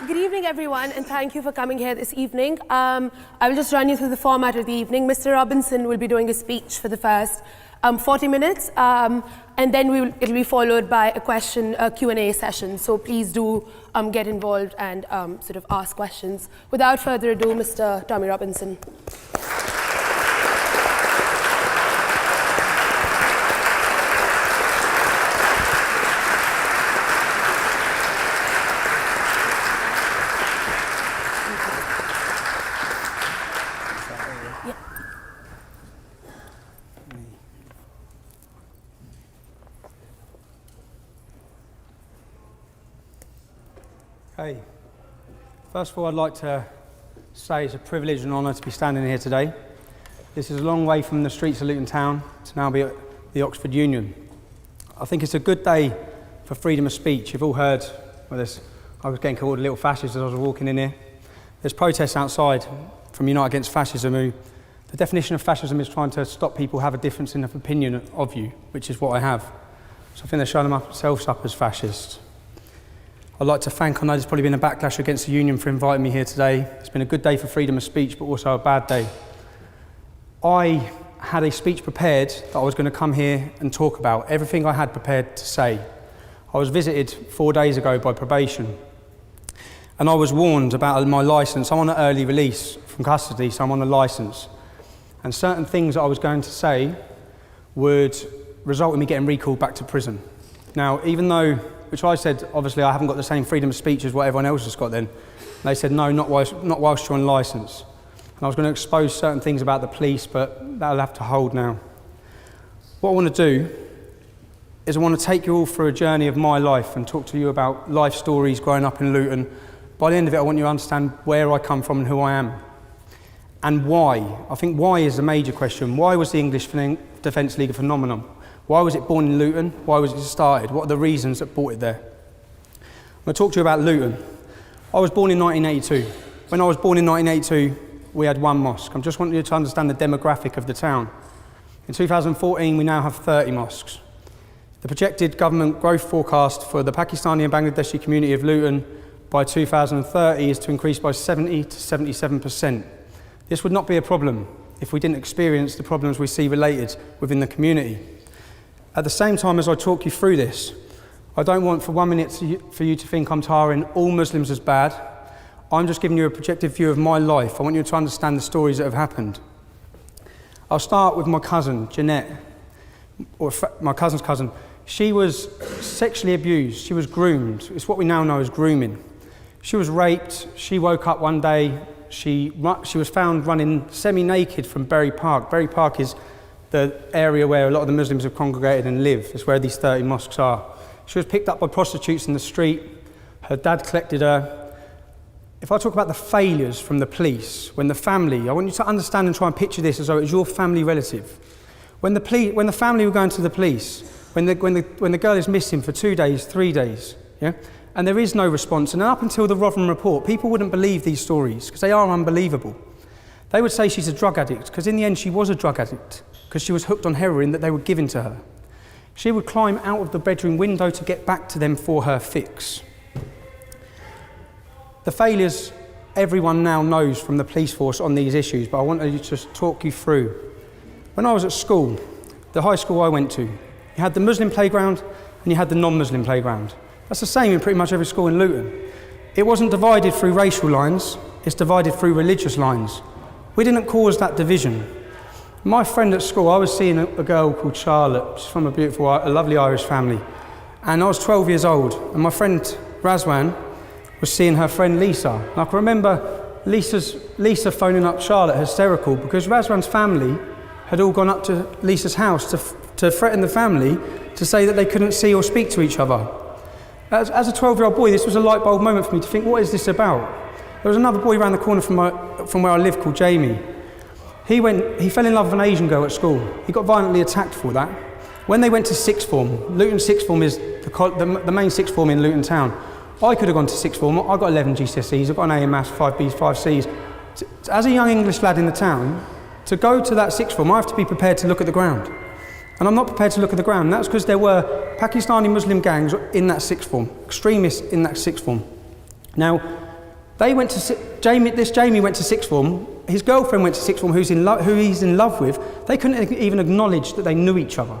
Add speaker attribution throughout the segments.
Speaker 1: Good evening, everyone, and thank you for coming here this evening. I will just run you through the format of the evening. Mr. Robinson will be doing a speech for the first 40 minutes, and then it'll be followed by a Q&A session. So please do get involved and sort of ask questions. Without further ado, Mr. Tommy Robinson.
Speaker 2: Hey, first of all, I'd like to say it's a privilege and honour to be standing here today. This is a long way from the streets of Luton Town to now be at the Oxford Union. I think it's a good day for freedom of speech. You've all heard, I was getting called a little fascist as I was walking in here. There's protests outside from Unite Against Fascism who, the definition of fascism is trying to stop people have a difference in opinion of you, which is what I have. So I think they're showing themselves up as fascists. I'd like to thank, I know there's probably been a backlash against the union for inviting me here today. It's been a good day for freedom of speech, but also a bad day. I had a speech prepared that I was going to come here and talk about, everything I had prepared to say. I was visited 4 days ago by probation, and I was warned about my licence. I'm on an early release from custody, so I'm on a licence. And certain things that I was going to say would result in me getting recalled back to prison. Now, even though, which I said, obviously I haven't got the same freedom of speech as what everyone else has got then. And they said, no, not whilst you're on licence. And I was going to expose certain things about the police, but that'll have to hold now. What I want to do is I want to take you all through a journey of my life and talk to you about life stories growing up in Luton. By the end of it, I want you to understand where I come from and who I am. And why. I think why is the major question. Why was the English Defence League a phenomenon? Why was it born in Luton? Why was it started? What are the reasons that brought it there? I'm going to talk to you about Luton. I was born in 1982. When I was born in 1982, we had one mosque. I just want you to understand the demographic of the town. In 2014, we now have 30 mosques. The projected government growth forecast for the Pakistani and Bangladeshi community of Luton by 2030 is to increase by 70 to 77%. This would not be a problem if we didn't experience the problems we see related within the community. At the same time as I talk you through this, I don't want for 1 minute for you to think I'm tarring all Muslims as bad. I'm just giving you a projected view of my life. I want you to understand the stories that have happened. I'll start with my cousin, Jeanette, or my cousin's cousin. She was sexually abused. She was groomed. It's what we now know as grooming. She was raped. She woke up one day. She was found running semi-naked from Bury Park. Bury Park is the area where a lot of the Muslims have congregated and live. It's where these 30 mosques are. She was picked up by prostitutes in the street. Her dad collected her. If I talk about the failures from the police, when the family, I want you to understand and try and picture this as though it was your family relative. When the family were going to the police, when the girl is missing for 2 days, 3 days, yeah, and there is no response, and up until the Rotherham report, people wouldn't believe these stories because they are unbelievable. They would say she's a drug addict because in the end she was a drug addict, because she was hooked on heroin that they were giving to her. She would climb out of the bedroom window to get back to them for her fix. The failures everyone now knows from the police force on these issues, but I want to just talk you through. When I was at school, the high school I went to, you had the Muslim playground and you had the non-Muslim playground. That's the same in pretty much every school in Luton. It wasn't divided through racial lines, it's divided through religious lines. We didn't cause that division. My friend at school, I was seeing a girl called Charlotte. She's from a lovely Irish family. And I was 12 years old, and my friend Razwan was seeing her friend Lisa. And I can remember Lisa phoning up Charlotte hysterical because Razwan's family had all gone up to Lisa's house to threaten the family to say that they couldn't see or speak to each other. As a 12-year-old boy, this was a light bulb moment for me to think, what is this about? There was another boy around the corner from where I live called Jamie. He fell in love with an Asian girl at school. He got violently attacked for that. When they went to sixth form, Luton sixth form is the main sixth form in Luton town. I could have gone to sixth form. I got 11 GCSEs, I've got an A in maths, 5 Bs, 5 Cs. As a young English lad in the town, to go to that sixth form, I have to be prepared to look at the ground. And I'm not prepared to look at the ground. And that's because there were Pakistani Muslim gangs in that sixth form, extremists in that sixth form. Now, They went to Jamie went to sixth form. His girlfriend went to sixth form, who he's in love with. They couldn't even acknowledge that they knew each other,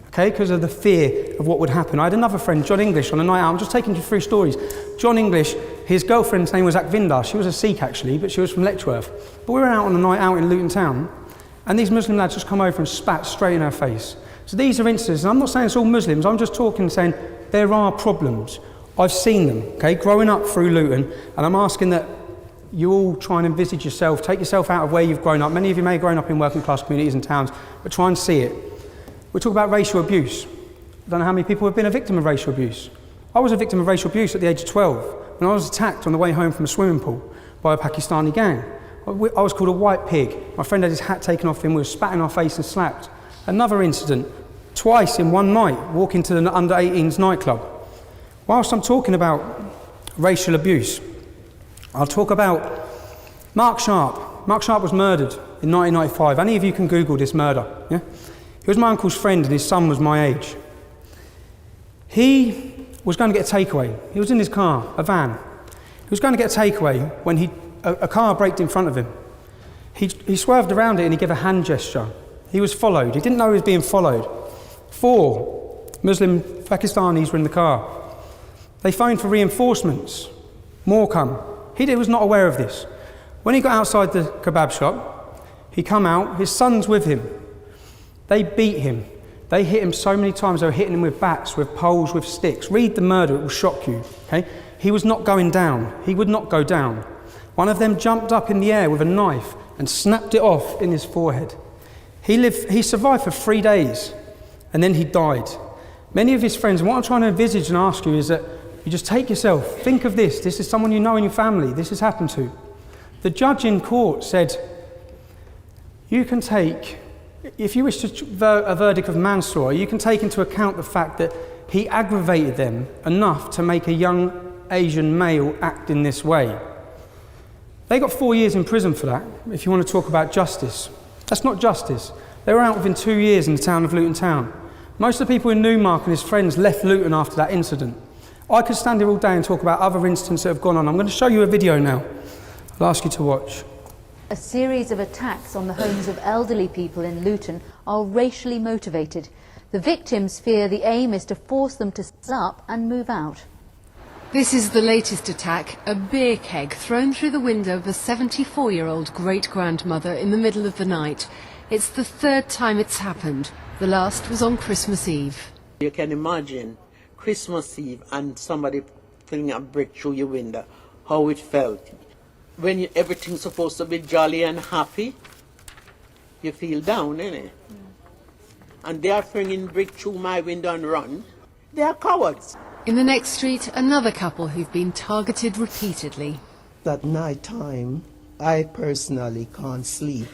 Speaker 2: okay, because of the fear of what would happen. I had another friend, John English, on a night out. I'm just taking you through stories. John English, his girlfriend's name was Akvinder. She was a Sikh actually, but she was from Letchworth. But we were out on a night out in Luton Town, and these Muslim lads just come over and spat straight in her face. So these are instances, and I'm not saying it's all Muslims. I'm just talking, saying there are problems. I've seen them, okay, growing up through Luton, and I'm asking that you all try and envisage yourself, take yourself out of where you've grown up. Many of you may have grown up in working class communities and towns, but try and see it. We talk about racial abuse. I don't know how many people have been a victim of racial abuse. I was a victim of racial abuse at the age of 12 when I was attacked on the way home from a swimming pool by a Pakistani gang. I was called a white pig. My friend had his hat taken off him, we were spat in our face and slapped. Another incident, twice in one night, walking to the under-18s nightclub. Whilst I'm talking about racial abuse, I'll talk about Mark Sharp. Mark Sharp was murdered in 1995. Any of you can Google this murder, yeah? He was my uncle's friend and his son was my age. He was going to get a takeaway. He was in his car, a van. He was going to get a takeaway when a car braked in front of him. He swerved around it and he gave a hand gesture. He was followed. He didn't know he was being followed. 4 Muslim Pakistanis were in the car. They phoned for reinforcements. More come. He was not aware of this. When he got outside the kebab shop, he come out, his son's with him. They beat him. They hit him so many times. They were hitting him with bats, with poles, with sticks. Read the murder, it will shock you. Okay? He was not going down. He would not go down. One of them jumped up in the air with a knife and snapped it off in his forehead. He survived for 3 days and then he died. Many of his friends, and what I'm trying to envisage and ask you is that you just take yourself, think of this. This is someone you know in your family. This has happened to. The judge in court said, you can take, if you wish to a verdict of manslaughter, you can take into account the fact that he aggravated them enough to make a young Asian male act in this way. They got 4 years in prison for that, if you want to talk about justice. That's not justice. They were out within 2 years in the town of Luton Town. Most of the people in Newmark and his friends left Luton after that incident. I could stand here all day and talk about other incidents that have gone on. I'm going to show you a video now. I'll ask you to watch.
Speaker 3: A series of attacks on the homes of elderly people in Luton are racially motivated. The victims fear the aim is to force them to sit up and move out.
Speaker 4: This is the latest attack, a beer keg thrown through the window of a 74-year-old great-grandmother in the middle of the night. It's the 3rd time it's happened. The last was on Christmas Eve.
Speaker 5: You can imagine Christmas Eve and somebody flinging a brick through your window, how it felt. When everything's supposed to be jolly and happy, you feel down, innit? And they are flinging brick through my window and run. They are cowards.
Speaker 4: In the next street, another couple who've been targeted repeatedly.
Speaker 6: At night time, I personally can't sleep.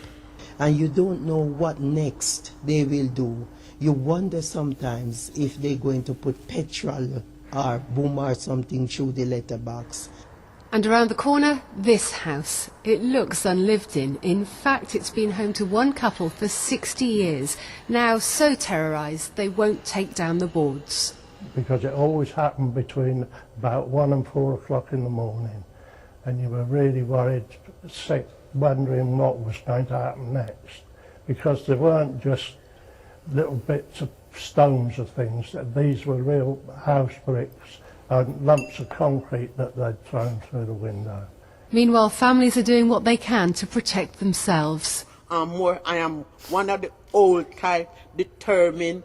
Speaker 6: And you don't know what next they will do. You wonder sometimes if they're going to put petrol or boom or something through the letterbox.
Speaker 4: And around the corner, this house. It looks unlived in. In fact, it's been home to one couple for 60 years. Now so terrorised, they won't take down the boards.
Speaker 7: Because it always happened between about 1 and 4 o'clock in the morning. And you were really worried, sick, wondering what was going to happen next. Because they weren't just little bits of stones of things. These were real house bricks and lumps of concrete that they'd thrown through the window.
Speaker 4: Meanwhile, families are doing what they can to protect themselves.
Speaker 5: I am one of the old type, determined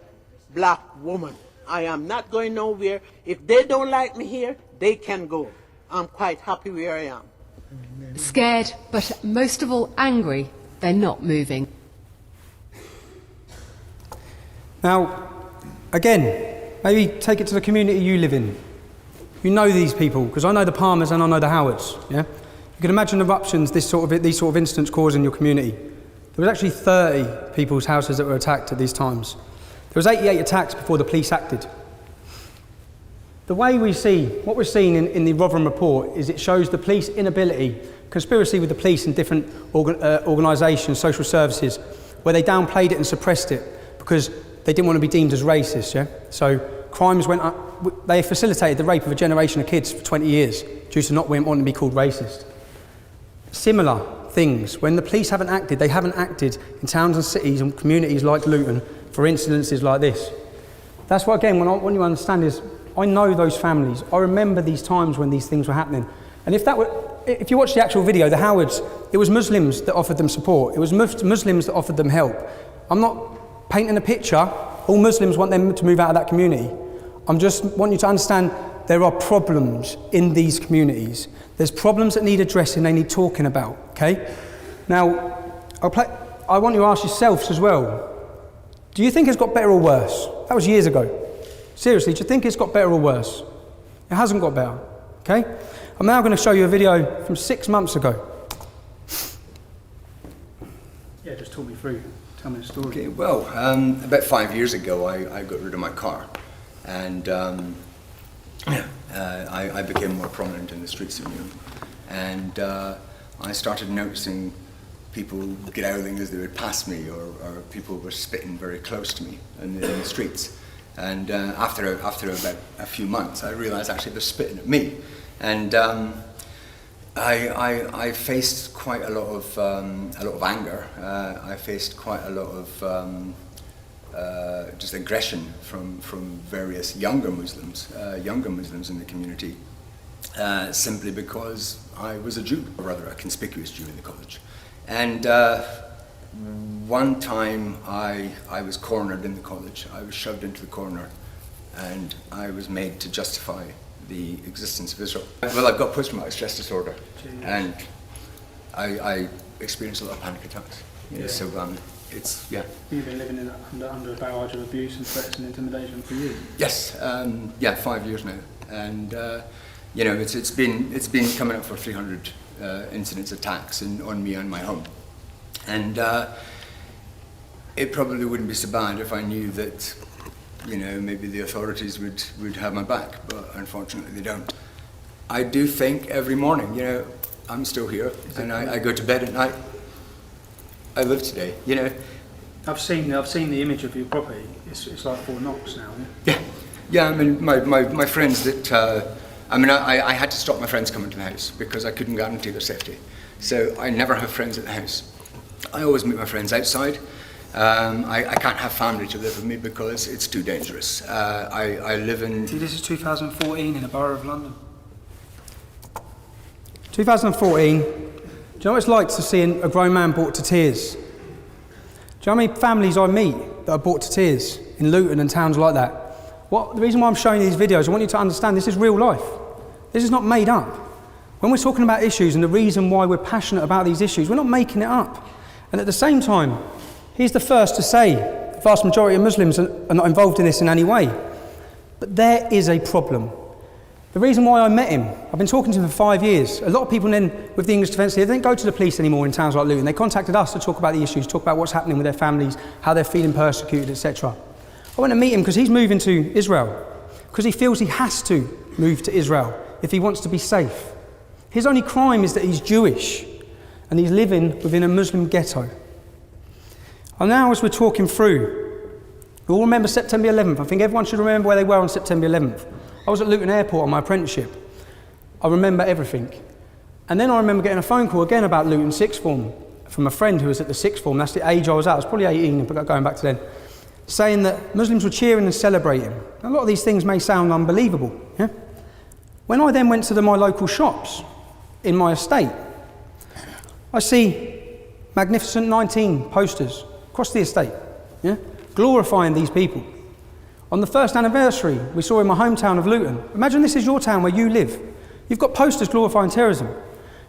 Speaker 5: black woman. I am not going nowhere. If they don't like me here, they can go. I'm quite happy where I am.
Speaker 4: Scared, but most of all angry, they're not moving.
Speaker 2: Now, again, maybe take it to the community you live in. You know these people, because I know the Palmers and I know the Howards, yeah? You can imagine eruptions these sort of incidents cause in your community. There was actually 30 people's houses that were attacked at these times. There was 88 attacks before the police acted. The way we see, what we're seeing in the Rotherham report is it shows the police inability, conspiracy with the police and different organisations, social services, where they downplayed it and suppressed it because they didn't want to be deemed as racist, yeah? So crimes went up. They facilitated the rape of a generation of kids for 20 years due to not wanting to be called racist. Similar things, when the police haven't acted, they haven't acted in towns and cities and communities like Luton for incidences like this. That's what, again, what I want you to understand is, I know those families. I remember these times when these things were happening. And if you watch the actual video, the Howards, it was Muslims that offered them support. It was Muslims that offered them help. I'm not painting a picture. All Muslims want them to move out of that community. I'm just want you to understand there are problems in these communities. There's problems that need addressing, they need talking about, okay? Now, I want you to ask yourselves as well, do you think it's got better or worse? That was years ago. Seriously, do you think it's got better or worse? It hasn't got better, okay? I'm now going to show you a video from 6 months ago. Yeah, just talk me through. Tell me the story.
Speaker 8: Okay, well, about 5 years ago, I got rid of my car, and I became more prominent in the streets of Newham, and I started noticing people get out of things as they would pass me, or people were spitting very close to me in the streets. And after about a few months, I realised actually they're spitting at me, and I faced quite a lot of anger. I faced quite a lot of just aggression from various younger Muslims in the community, simply because I was a Jew, or rather a conspicuous Jew in the college. And one time I was cornered in the college. I was shoved into the corner, and I was made to justify the existence of Israel. Well, I've got post-traumatic stress disorder, and I experience a lot of panic attacks. You know, so it's, yeah.
Speaker 2: You've been living under a barrage of abuse and threats and intimidation for years?
Speaker 8: Yes, 5 years now, and you know, it's been coming up for 300 incidents, attacks on me and my home, and it probably wouldn't be so bad if I knew that, you know, maybe the authorities would have my back, but unfortunately they don't. I do think every morning, you know, I'm still here, and I go to bed at night. I live today, you know.
Speaker 2: I've seen the image of your property. It's like Fort Knox now, yeah?
Speaker 8: Yeah. I mean, my friends that, I had to stop my friends coming to the house because I couldn't guarantee their safety. So I never have friends at the house. I always meet my friends outside. I can't have family to live with me because it's too dangerous. I live in...
Speaker 2: See, this is 2014 in the Borough of London. 2014, do you know what it's like to see a grown man brought to tears? Do you know how many families I meet that are brought to tears in Luton and towns like that? The reason why I'm showing you these videos, I want you to understand this is real life. This is not made up. When we're talking about issues and the reason why we're passionate about these issues, we're not making it up. And at the same time, he's the first to say the vast majority of Muslims are not involved in this in any way. But there is a problem. The reason why I met him, I've been talking to him for 5 years. A lot of people then, with the English Defence, they don't go to the police anymore in towns like Luton. They contacted us to talk about the issues, talk about what's happening with their families, how they're feeling persecuted, etc. I went to meet him because he's moving to Israel, because he feels he has to move to Israel if he wants to be safe. His only crime is that he's Jewish and he's living within a Muslim ghetto. And now, as we're talking through, we all remember September 11th. I think everyone should remember where they were on September 11th. I was at Luton Airport on my apprenticeship. I remember everything. And then I remember getting a phone call again about Luton sixth form from a friend who was at the sixth form. That's the age I was at. I was probably 18, but going back to then, saying that Muslims were cheering and celebrating. A lot of these things may sound unbelievable. Yeah? When I then went to my local shops in my estate, I see Magnificent 19 posters across the estate, yeah, glorifying these people. On the first anniversary we saw in my hometown of Luton, imagine this is your town where you live. You've got posters glorifying terrorism.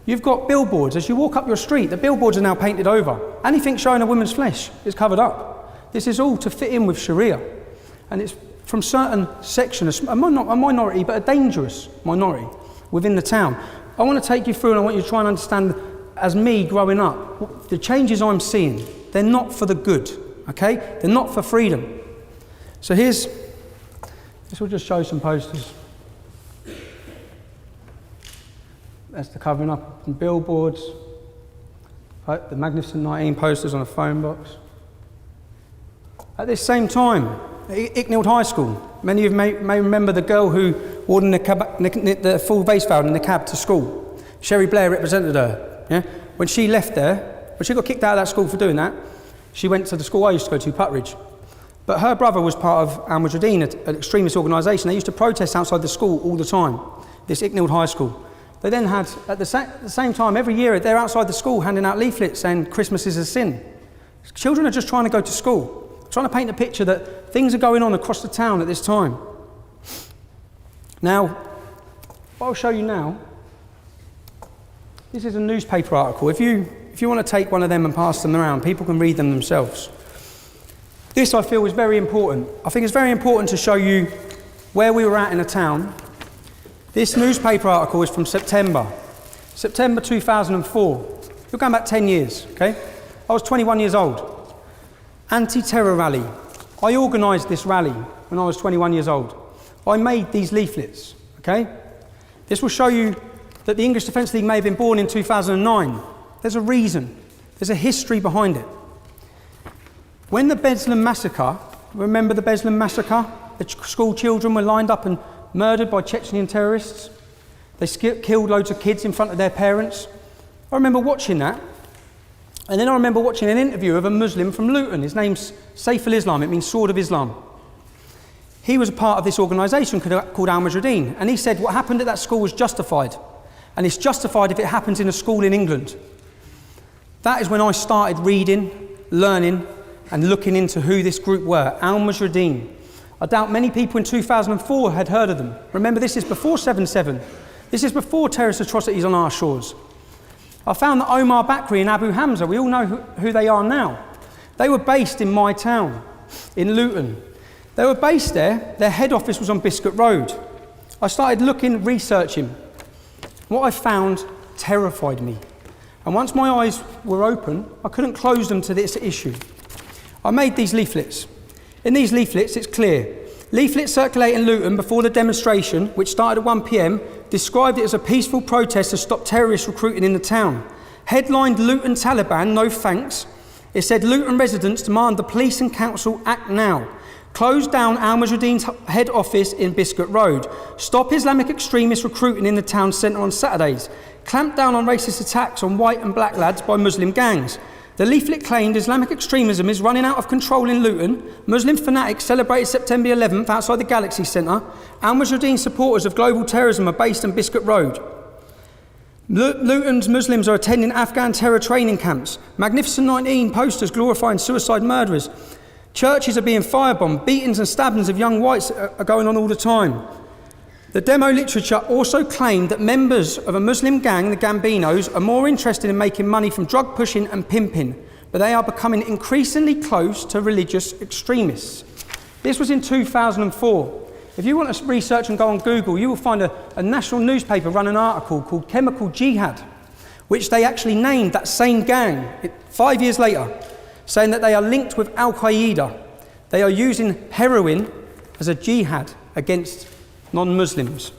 Speaker 2: You've got billboards. As you walk up your street, the billboards are now painted over. Anything showing a woman's flesh is covered up. This is all to fit in with Sharia. And it's from certain sections, a minority, but a dangerous minority within the town. I want to take you through and I want you to try and understand, as me growing up, the changes I'm seeing, they're not for the good, okay? They're not for freedom. So this will just show some posters. That's the covering up and billboards. Right, the Magnificent 19 posters on a phone box. At this same time, Icknield High School. Many of you may remember the girl who wore the full vase veil in the cab to school. Sherry Blair represented her. Yeah? When she left there, when she got kicked out of that school for doing that, she went to the school I used to go to, Putridge. But her brother was part of Al Mujahideen, an extremist organisation. They used to protest outside the school all the time, this Icknield High School. They then had, at the same time, every year, they're outside the school handing out leaflets saying Christmas is a sin. Children are just trying to go to school, trying to paint a picture that things are going on across the town at this time. Now, what I'll show you now, this is a newspaper article. If you want to take one of them and pass them around, people can read them themselves. This, I feel, is very important. I think it's very important to show you where we were at in the town. This newspaper article is from September 2004. You're going back 10 years, okay? I was 21 years old. Anti-terror rally. I organised this rally when I was 21 years old. I made these leaflets, okay? This will show you that the English Defence League may have been born in 2009. There's a reason. There's a history behind it. When the Beslan massacre, remember the Beslan massacre? The school children were lined up and murdered by Chechen terrorists. They killed loads of kids in front of their parents. I remember watching that. And then I remember watching an interview of a Muslim from Luton. His name's Saif al-Islam, it means Sword of Islam. He was a part of this organisation called Al Mujahideen, and he said what happened at that school was justified. And it's justified if it happens in a school in England. That is when I started reading, learning, and looking into who this group were, Al Mujahideen. I doubt many people in 2004 had heard of them. Remember, this is before 7/7. This is before terrorist atrocities on our shores. I found that Omar Bakri and Abu Hamza, we all know who they are now. They were based in my town, in Luton. They were based there. Their head office was on Biscuit Road. I started looking, researching. What I found terrified me. And once my eyes were open, I couldn't close them to this issue. I made these leaflets. In these leaflets, it's clear. Leaflets circulating in Luton before the demonstration, which started at 1 p.m, described it as a peaceful protest to stop terrorist recruiting in the town. Headlined Luton Taliban, no thanks. It said Luton residents demand the police and council act now. Close down Al Mujahideen's head office in Biscuit Road. Stop Islamic extremists recruiting in the town centre on Saturdays. Clamp down on racist attacks on white and black lads by Muslim gangs. The leaflet claimed Islamic extremism is running out of control in Luton. Muslim fanatics celebrated September 11th outside the Galaxy Centre. Al Mujahideen supporters of global terrorism are based in Biscuit Road. Luton's Muslims are attending Afghan terror training camps. Magnificent 19 posters glorifying suicide murderers. Churches are being firebombed. Beatings and stabbings of young whites are going on all the time. The demo literature also claimed that members of a Muslim gang, the Gambinos, are more interested in making money from drug pushing and pimping, but they are becoming increasingly close to religious extremists. This was in 2004. If you want to research and go on Google, you will find a national newspaper run an article called Chemical Jihad, which they actually named that same gang 5 years later, saying that they are linked with Al-Qaeda. They are using heroin as a jihad against non-Muslims.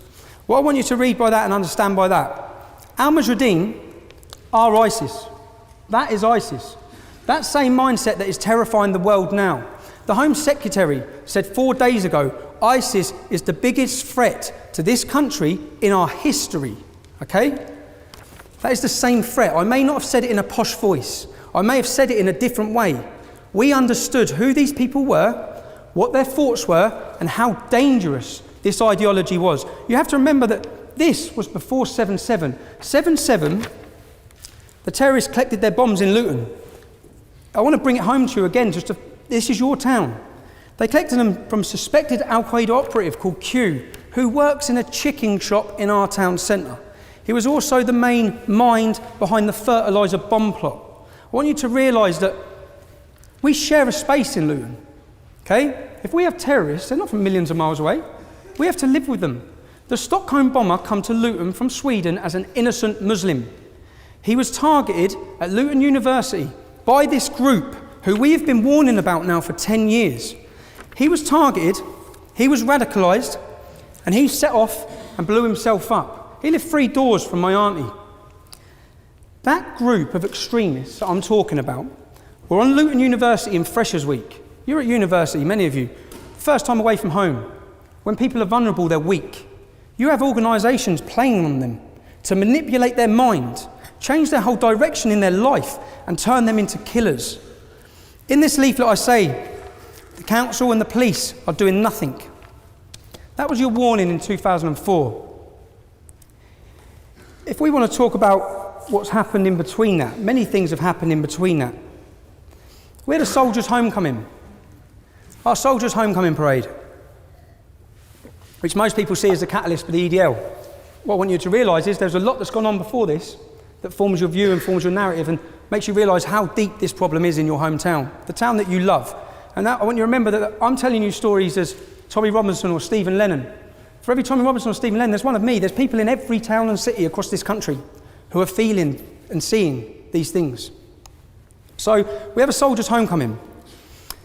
Speaker 2: What I want you to read by that and understand by that, Al Mujahideen are ISIS. That is ISIS. That same mindset that is terrifying the world now. The Home Secretary said 4 days ago, ISIS is the biggest threat to this country in our history, okay? That is the same threat. I may not have said it in a posh voice. I may have said it in a different way. We understood who these people were, what their thoughts were, and how dangerous this ideology was. You have to remember that this was before 7/7. 7/7, the terrorists collected their bombs in Luton. I want to bring it home to you again, this is your town. They collected them from a suspected Al-Qaeda operative called Q, who works in a chicken shop in our town centre. He was also the main mind behind the fertiliser bomb plot. I want you to realise that we share a space in Luton, okay? If we have terrorists, they're not from millions of miles away. We have to live with them. The Stockholm bomber come to Luton from Sweden as an innocent Muslim. He was targeted at Luton University by this group who we have been warning about now for 10 years. He was targeted, he was radicalised, and he set off and blew himself up. He lived 3 doors from my auntie. That group of extremists that I'm talking about were on Luton University in Freshers Week. You're at university, many of you. first time away from home, when people are vulnerable, they're weak. You have organisations playing on them to manipulate their mind, change their whole direction in their life, and turn them into killers. In this leaflet I say, the council and the police are doing nothing. That was your warning in 2004. If we want to talk about what's happened in between that, many things have happened in between that. We had a soldiers' homecoming. Our soldiers' homecoming parade, which most people see as the catalyst for the EDL. What I want you to realise is there's a lot that's gone on before this that forms your view and forms your narrative and makes you realise how deep this problem is in your hometown, the town that you love. And that, I want you to remember that I'm telling you stories as Tommy Robinson or Stephen Lennon. For every Tommy Robinson or Stephen Lennon, there's one of me. There's people in every town and city across this country who are feeling and seeing these things. So we have a soldiers' homecoming.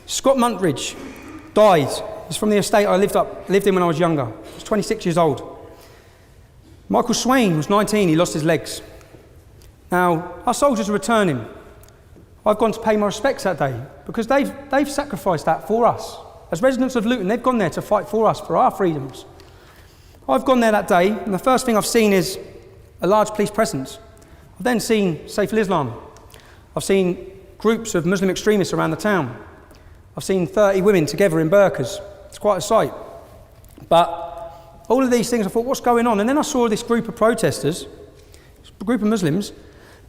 Speaker 2: Scott Muntridge died. He's from the estate I lived in when I was younger. I was 26 years old. Michael Swain was 19, he lost his legs. Now, our soldiers are returning. I've gone to pay my respects that day because they've sacrificed that for us. As residents of Luton, they've gone there to fight for us, for our freedoms. I've gone there that day, and the first thing I've seen is a large police presence. I've then seen Saif al-Islam. I've seen groups of Muslim extremists around the town. I've seen 30 women together in burqas. It's quite a sight. But all of these things, I thought, what's going on? And then I saw this group of protesters, a group of Muslims,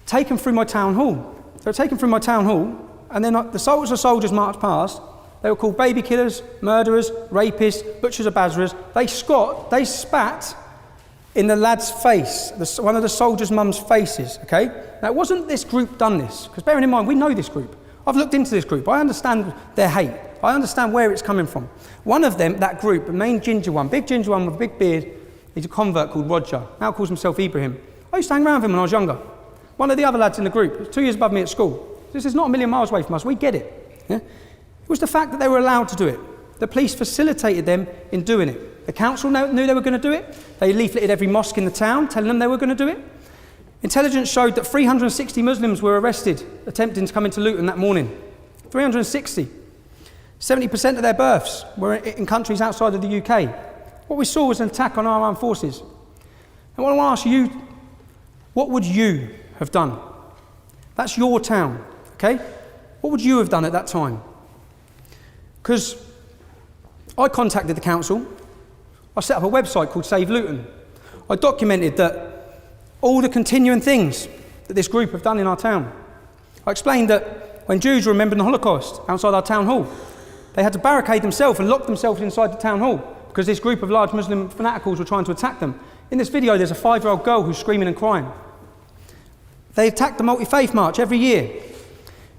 Speaker 2: taken through my town hall. They were taken through my town hall, and then the soldiers marched past. They were called baby killers, murderers, rapists, butchers of Basras. They spat in the lad's face, one of the soldiers' mum's faces, okay? Now, it wasn't this group done this, because bearing in mind, we know this group. I've looked into this group. I understand their hate. I understand where it's coming from. One of them, that group, the main ginger one, big ginger one with a big beard, he's a convert called Roger. Now calls himself Ibrahim. I used to hang around with him when I was younger. One of the other lads in the group, 2 years above me at school. This is not a million miles away from us. We get it. Yeah? It was the fact that they were allowed to do it. The police facilitated them in doing it. The council knew they were going to do it. They leafleted every mosque in the town, telling them they were going to do it. Intelligence showed that 360 Muslims were arrested attempting to come into Luton that morning. 360. 70% of their births were in countries outside of the UK. What we saw was an attack on our armed forces. And what I want to ask you, what would you have done? That's your town, okay? What would you have done at that time? Because I contacted the council. I set up a website called Save Luton. I documented that all the continuing things that this group have done in our town. I explained that when Jews were remembering the Holocaust outside our town hall, they had to barricade themselves and lock themselves inside the town hall because this group of large Muslim fanaticals were trying to attack them. In this video, there's a 5-year-old girl who's screaming and crying. They attack the multi-faith march every year.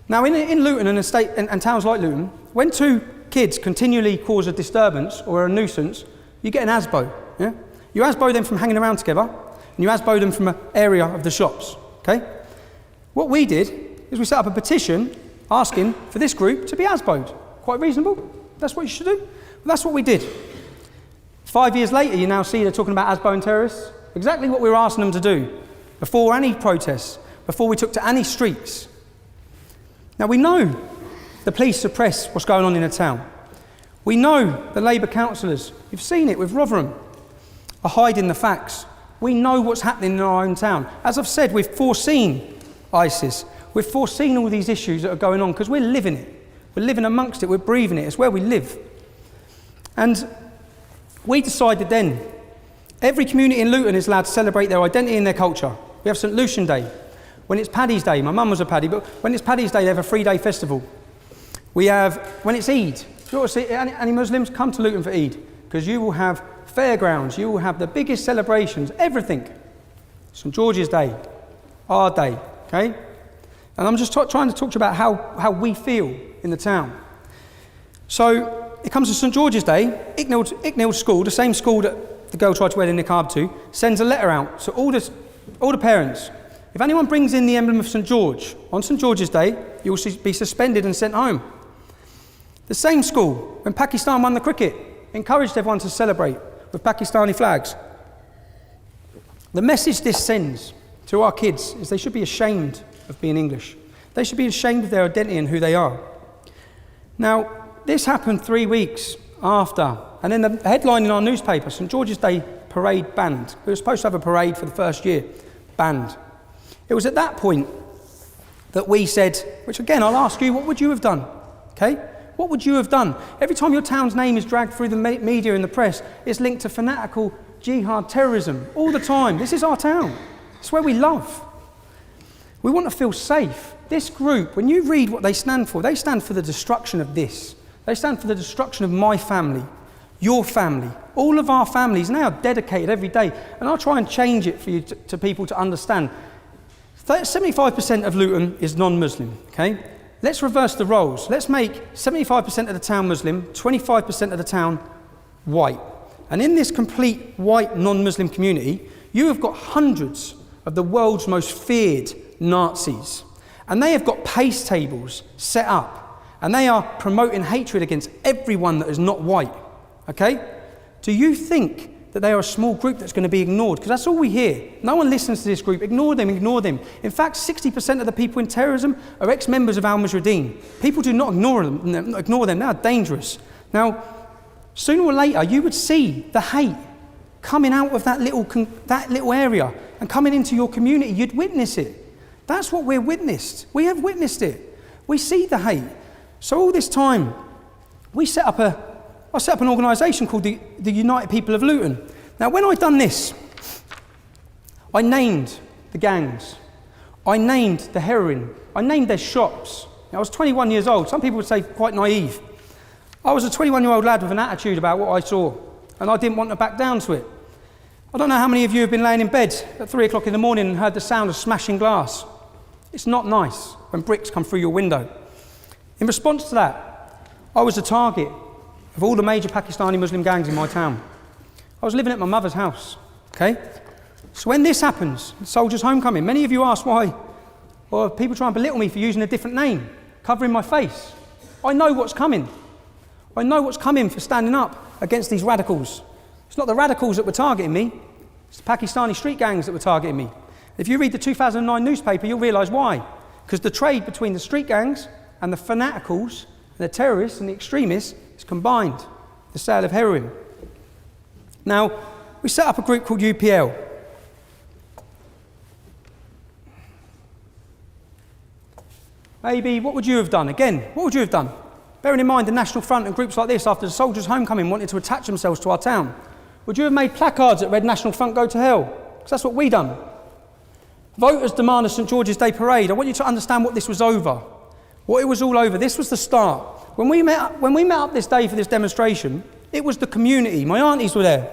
Speaker 2: Now, in Luton and towns like Luton, when 2 kids continually cause a disturbance or a nuisance, you get an ASBO. Yeah? You ASBO them from hanging around together, and you ASBO them from an area of the shops. Okay? What we did is we set up a petition asking for this group to be ASBO'd. Quite reasonable. That's what you should do. Well, that's what we did. 5 years later, you now see they're talking about ASBOing terrorists. Exactly what we were asking them to do before any protests, before we took to any streets. Now, we know the police suppress what's going on in the town. We know the Labour councillors, you've seen it with Rotherham, are hiding the facts. We know what's happening in our own town. As I've said, we've foreseen ISIS. We've foreseen all these issues that are going on because we're living it. We're living amongst it, we're breathing it, it's where we live. And we decided then, every community in Luton is allowed to celebrate their identity and their culture. We have St Lucian Day. When it's Paddy's Day, my mum was a Paddy, but when it's Paddy's Day, they have a 3-day festival. We have, when it's Eid, if you want to see any Muslims, come to Luton for Eid, because you will have fairgrounds, you will have the biggest celebrations, everything. St George's Day, our day, okay? And I'm just trying to talk to you about how we feel in the town. So it comes to St George's Day, Icknield School, the same school that the girl tried to wear the niqab to, sends a letter out to all the parents. If anyone brings in the emblem of St George on St George's Day, you will be suspended and sent home. The same school, when Pakistan won the cricket, encouraged everyone to celebrate with Pakistani flags. The message this sends to our kids is they should be ashamed of being English. They should be ashamed of their identity and who they are. Now, this happened 3 weeks after. And then the headline in our newspaper, St George's Day parade banned. We were supposed to have a parade for the first year, banned. It was at that point that we said, which again, I'll ask you, what would you have done? Okay? What would you have done? Every time your town's name is dragged through the media and the press, it's linked to fanatical jihad terrorism all the time. This is our town. It's where we love. We want to feel safe. This group, when you read what they stand for the destruction of this. They stand for the destruction of my family, your family, all of our families now dedicated every day. And I'll try and change it for you to people to understand. 75% of Luton is non-Muslim, okay? Let's reverse the roles. Let's make 75% of the town Muslim, 25% of the town white. And in this complete white non-Muslim community, you have got hundreds of the world's most feared Nazis. And they have got pace tables set up. And they are promoting hatred against everyone that is not white, okay? Do you think that they are a small group that's going to be ignored? Because that's all we hear. No one listens to this group. Ignore them, ignore them. In fact, 60% of the people in terrorism are ex-members of Al-Mujahideen. People do not ignore them. They are dangerous. Now, sooner or later, you would see the hate coming out of that little area and coming into your community. You'd witness it. That's what we've witnessed. We have witnessed it. We see the hate. So all this time, I set up an organisation called the United People of Luton. Now, when I'd done this, I named the gangs. I named the heroin. I named their shops. Now, I was 21 years old. Some people would say quite naive. I was a 21-year-old lad with an attitude about what I saw, and I didn't want to back down to it. I don't know how many of you have been laying in bed at 3 o'clock in the morning and heard the sound of smashing glass. It's not nice when bricks come through your window. In response to that, I was the target of all the major Pakistani Muslim gangs in my town. I was living at my mother's house, okay? So when this happens, Soldiers' Homecoming, many of you ask why, or people try and belittle me for using a different name, covering my face. I know what's coming. I know what's coming for standing up against these radicals. It's not the radicals that were targeting me, it's the Pakistani street gangs that were targeting me. If you read the 2009 newspaper, you'll realise why. Because the trade between the street gangs and the fanaticals, and the terrorists and the extremists is combined, the sale of heroin. Now, we set up a group called UPL. Maybe, what would you have done? Again, what would you have done? Bearing in mind the National Front and groups like this, after the Soldiers' Homecoming, wanted to attach themselves to our town. Would you have made placards that read National Front go to hell? Because that's what we done. Voters demand a St George's Day parade. I want you to understand what this was over. What it was all over. This was the start. When we met up this day for this demonstration, it was the community. My aunties were there.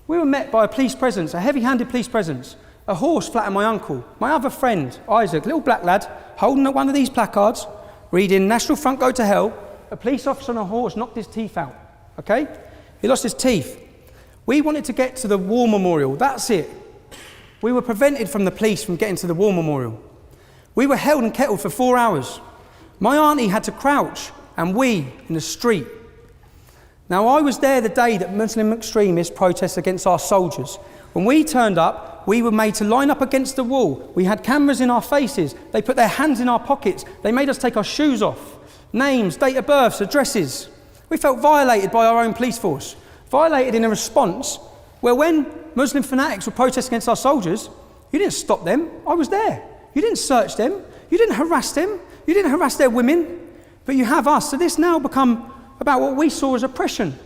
Speaker 2: We were met by a police presence, a heavy-handed police presence. A horse flattened my uncle. My other friend, Isaac, little black lad, holding one of these placards, reading National Front go to hell. A police officer on a horse knocked his teeth out. Okay? He lost his teeth. We wanted to get to the war memorial. That's it. We were prevented from the police from getting to the war memorial. We were held and kettled for 4 hours. My auntie had to crouch, and we in the street. Now, I was there the day that Muslim extremists protested against our soldiers. When we turned up, we were made to line up against the wall. We had cameras in our faces. They put their hands in our pockets. They made us take our shoes off. Names, date of births, addresses. We felt violated by our own police force. Violated in a response where when Muslim fanatics were protesting against our soldiers, you didn't stop them. I was there. You didn't search them. You didn't harass them. You didn't harass their women. But you have us. So this now become about what we saw as oppression.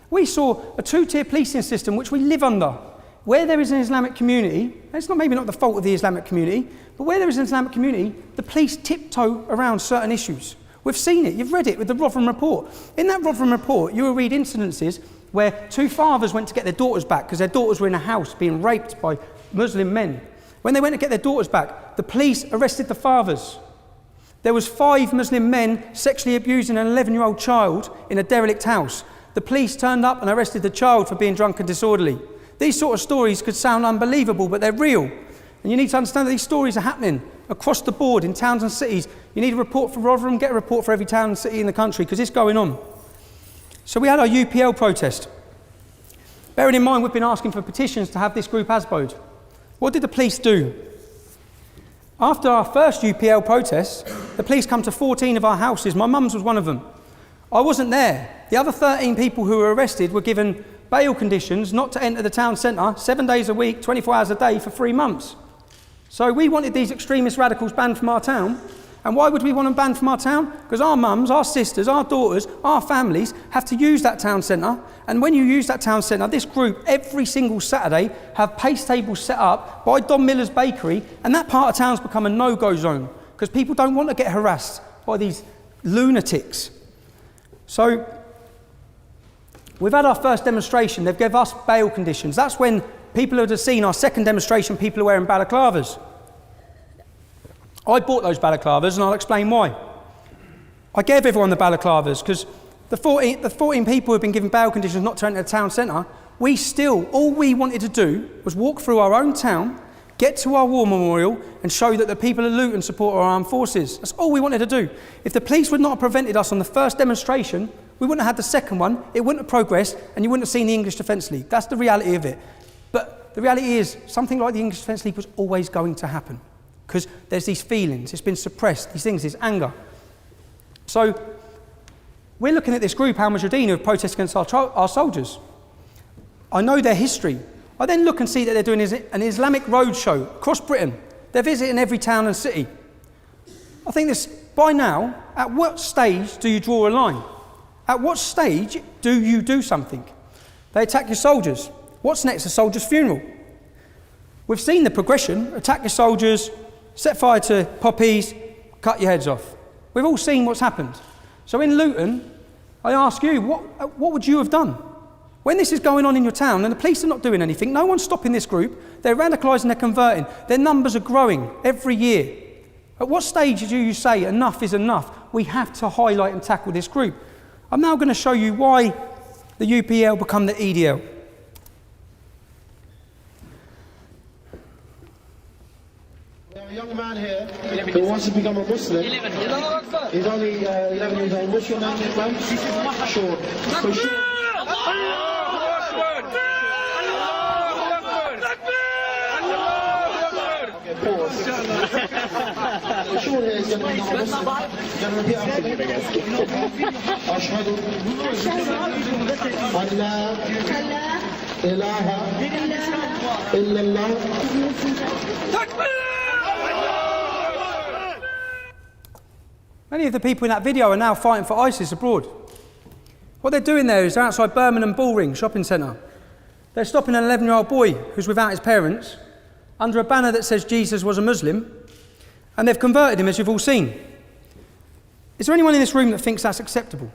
Speaker 2: We saw a two-tier policing system which we live under. Where there is an Islamic community, it's maybe not the fault of the Islamic community, but where there is an Islamic community, the police tiptoe around certain issues. We've seen it. You've read it with the Rotherham report. In that Rotherham report, you will read incidences where 2 fathers went to get their daughters back because their daughters were in a house being raped by Muslim men. When they went to get their daughters back, the police arrested the fathers. There was 5 Muslim men sexually abusing an 11-year-old child in a derelict house. The police turned up and arrested the child for being drunk and disorderly. These sort of stories could sound unbelievable, but they're real. And you need to understand that these stories are happening across the board in towns and cities. You need a report for Rotherham, get a report for every town and city in the country, because it's going on. So we had our UPL protest. Bearing in mind, we've been asking for petitions to have this group ASBO'd. What did the police do? After our first UPL protest, the police come to 14 of our houses. My mum's was one of them. I wasn't there. the other 13 people who were arrested were given bail conditions not to enter the town centre 7 days a week, 24 hours a day for 3 months. So we wanted these extremist radicals banned from our town. And why would we want them banned from our town? Because our mums, our sisters, our daughters, our families have to use that town centre. And when you use that town centre, this group every single Saturday have pace tables set up by Don Miller's bakery, and that part of town's become a no-go zone because people don't want to get harassed by these lunatics. So we've had our first demonstration. They've given us bail conditions. That's when people would have seen our second demonstration, people are wearing balaclavas. I bought those balaclavas and I'll explain why. I gave everyone the balaclavas because the 14 people who have been given bail conditions not to enter the town centre, all we wanted to do was walk through our own town, get to our war memorial and show that the people of Luton support our armed forces. That's all we wanted to do. If the police would not have prevented us on the first demonstration, we wouldn't have had the second one, it wouldn't have progressed, and you wouldn't have seen the English Defence League. That's the reality of it. But the reality is, something like the English Defence League was always going to happen. Because there's these feelings, it's been suppressed, these things, this anger. So we're looking at this group, Al Mujahideen, who have protested against our soldiers. I know their history. I then look and see that they're doing an Islamic roadshow across Britain. They're visiting every town and city. I think this, by now, at what stage do you draw a line? At what stage do you do something? They attack your soldiers. What's next? A soldier's funeral. We've seen the progression, attack your soldiers, set fire to poppies, cut your heads off. We've all seen what's happened. So in Luton, I ask you, what would you have done? When this is going on in your town and the police are not doing anything, no one's stopping this group, they're radicalising, they're converting, their numbers are growing every year. At what stage do you say enough is enough? We have to highlight and tackle this group. I'm now going to show you why the UPL become the EDL.
Speaker 9: A young man here who wants to become a Muslim. He's only 11 years old. What's your name, man? Sean. So Sean here is going to become a Muslim. He's going to repeat after me. أشهد أن لا إله إلا الله.
Speaker 2: Many of the people in that video are now fighting for ISIS abroad. What they're doing there is they're outside Birmingham Bullring shopping centre. They're stopping an 11-year-old boy who's without his parents under a banner that says Jesus was a Muslim, and they've converted him, as you've all seen. Is there anyone in this room that thinks that's acceptable?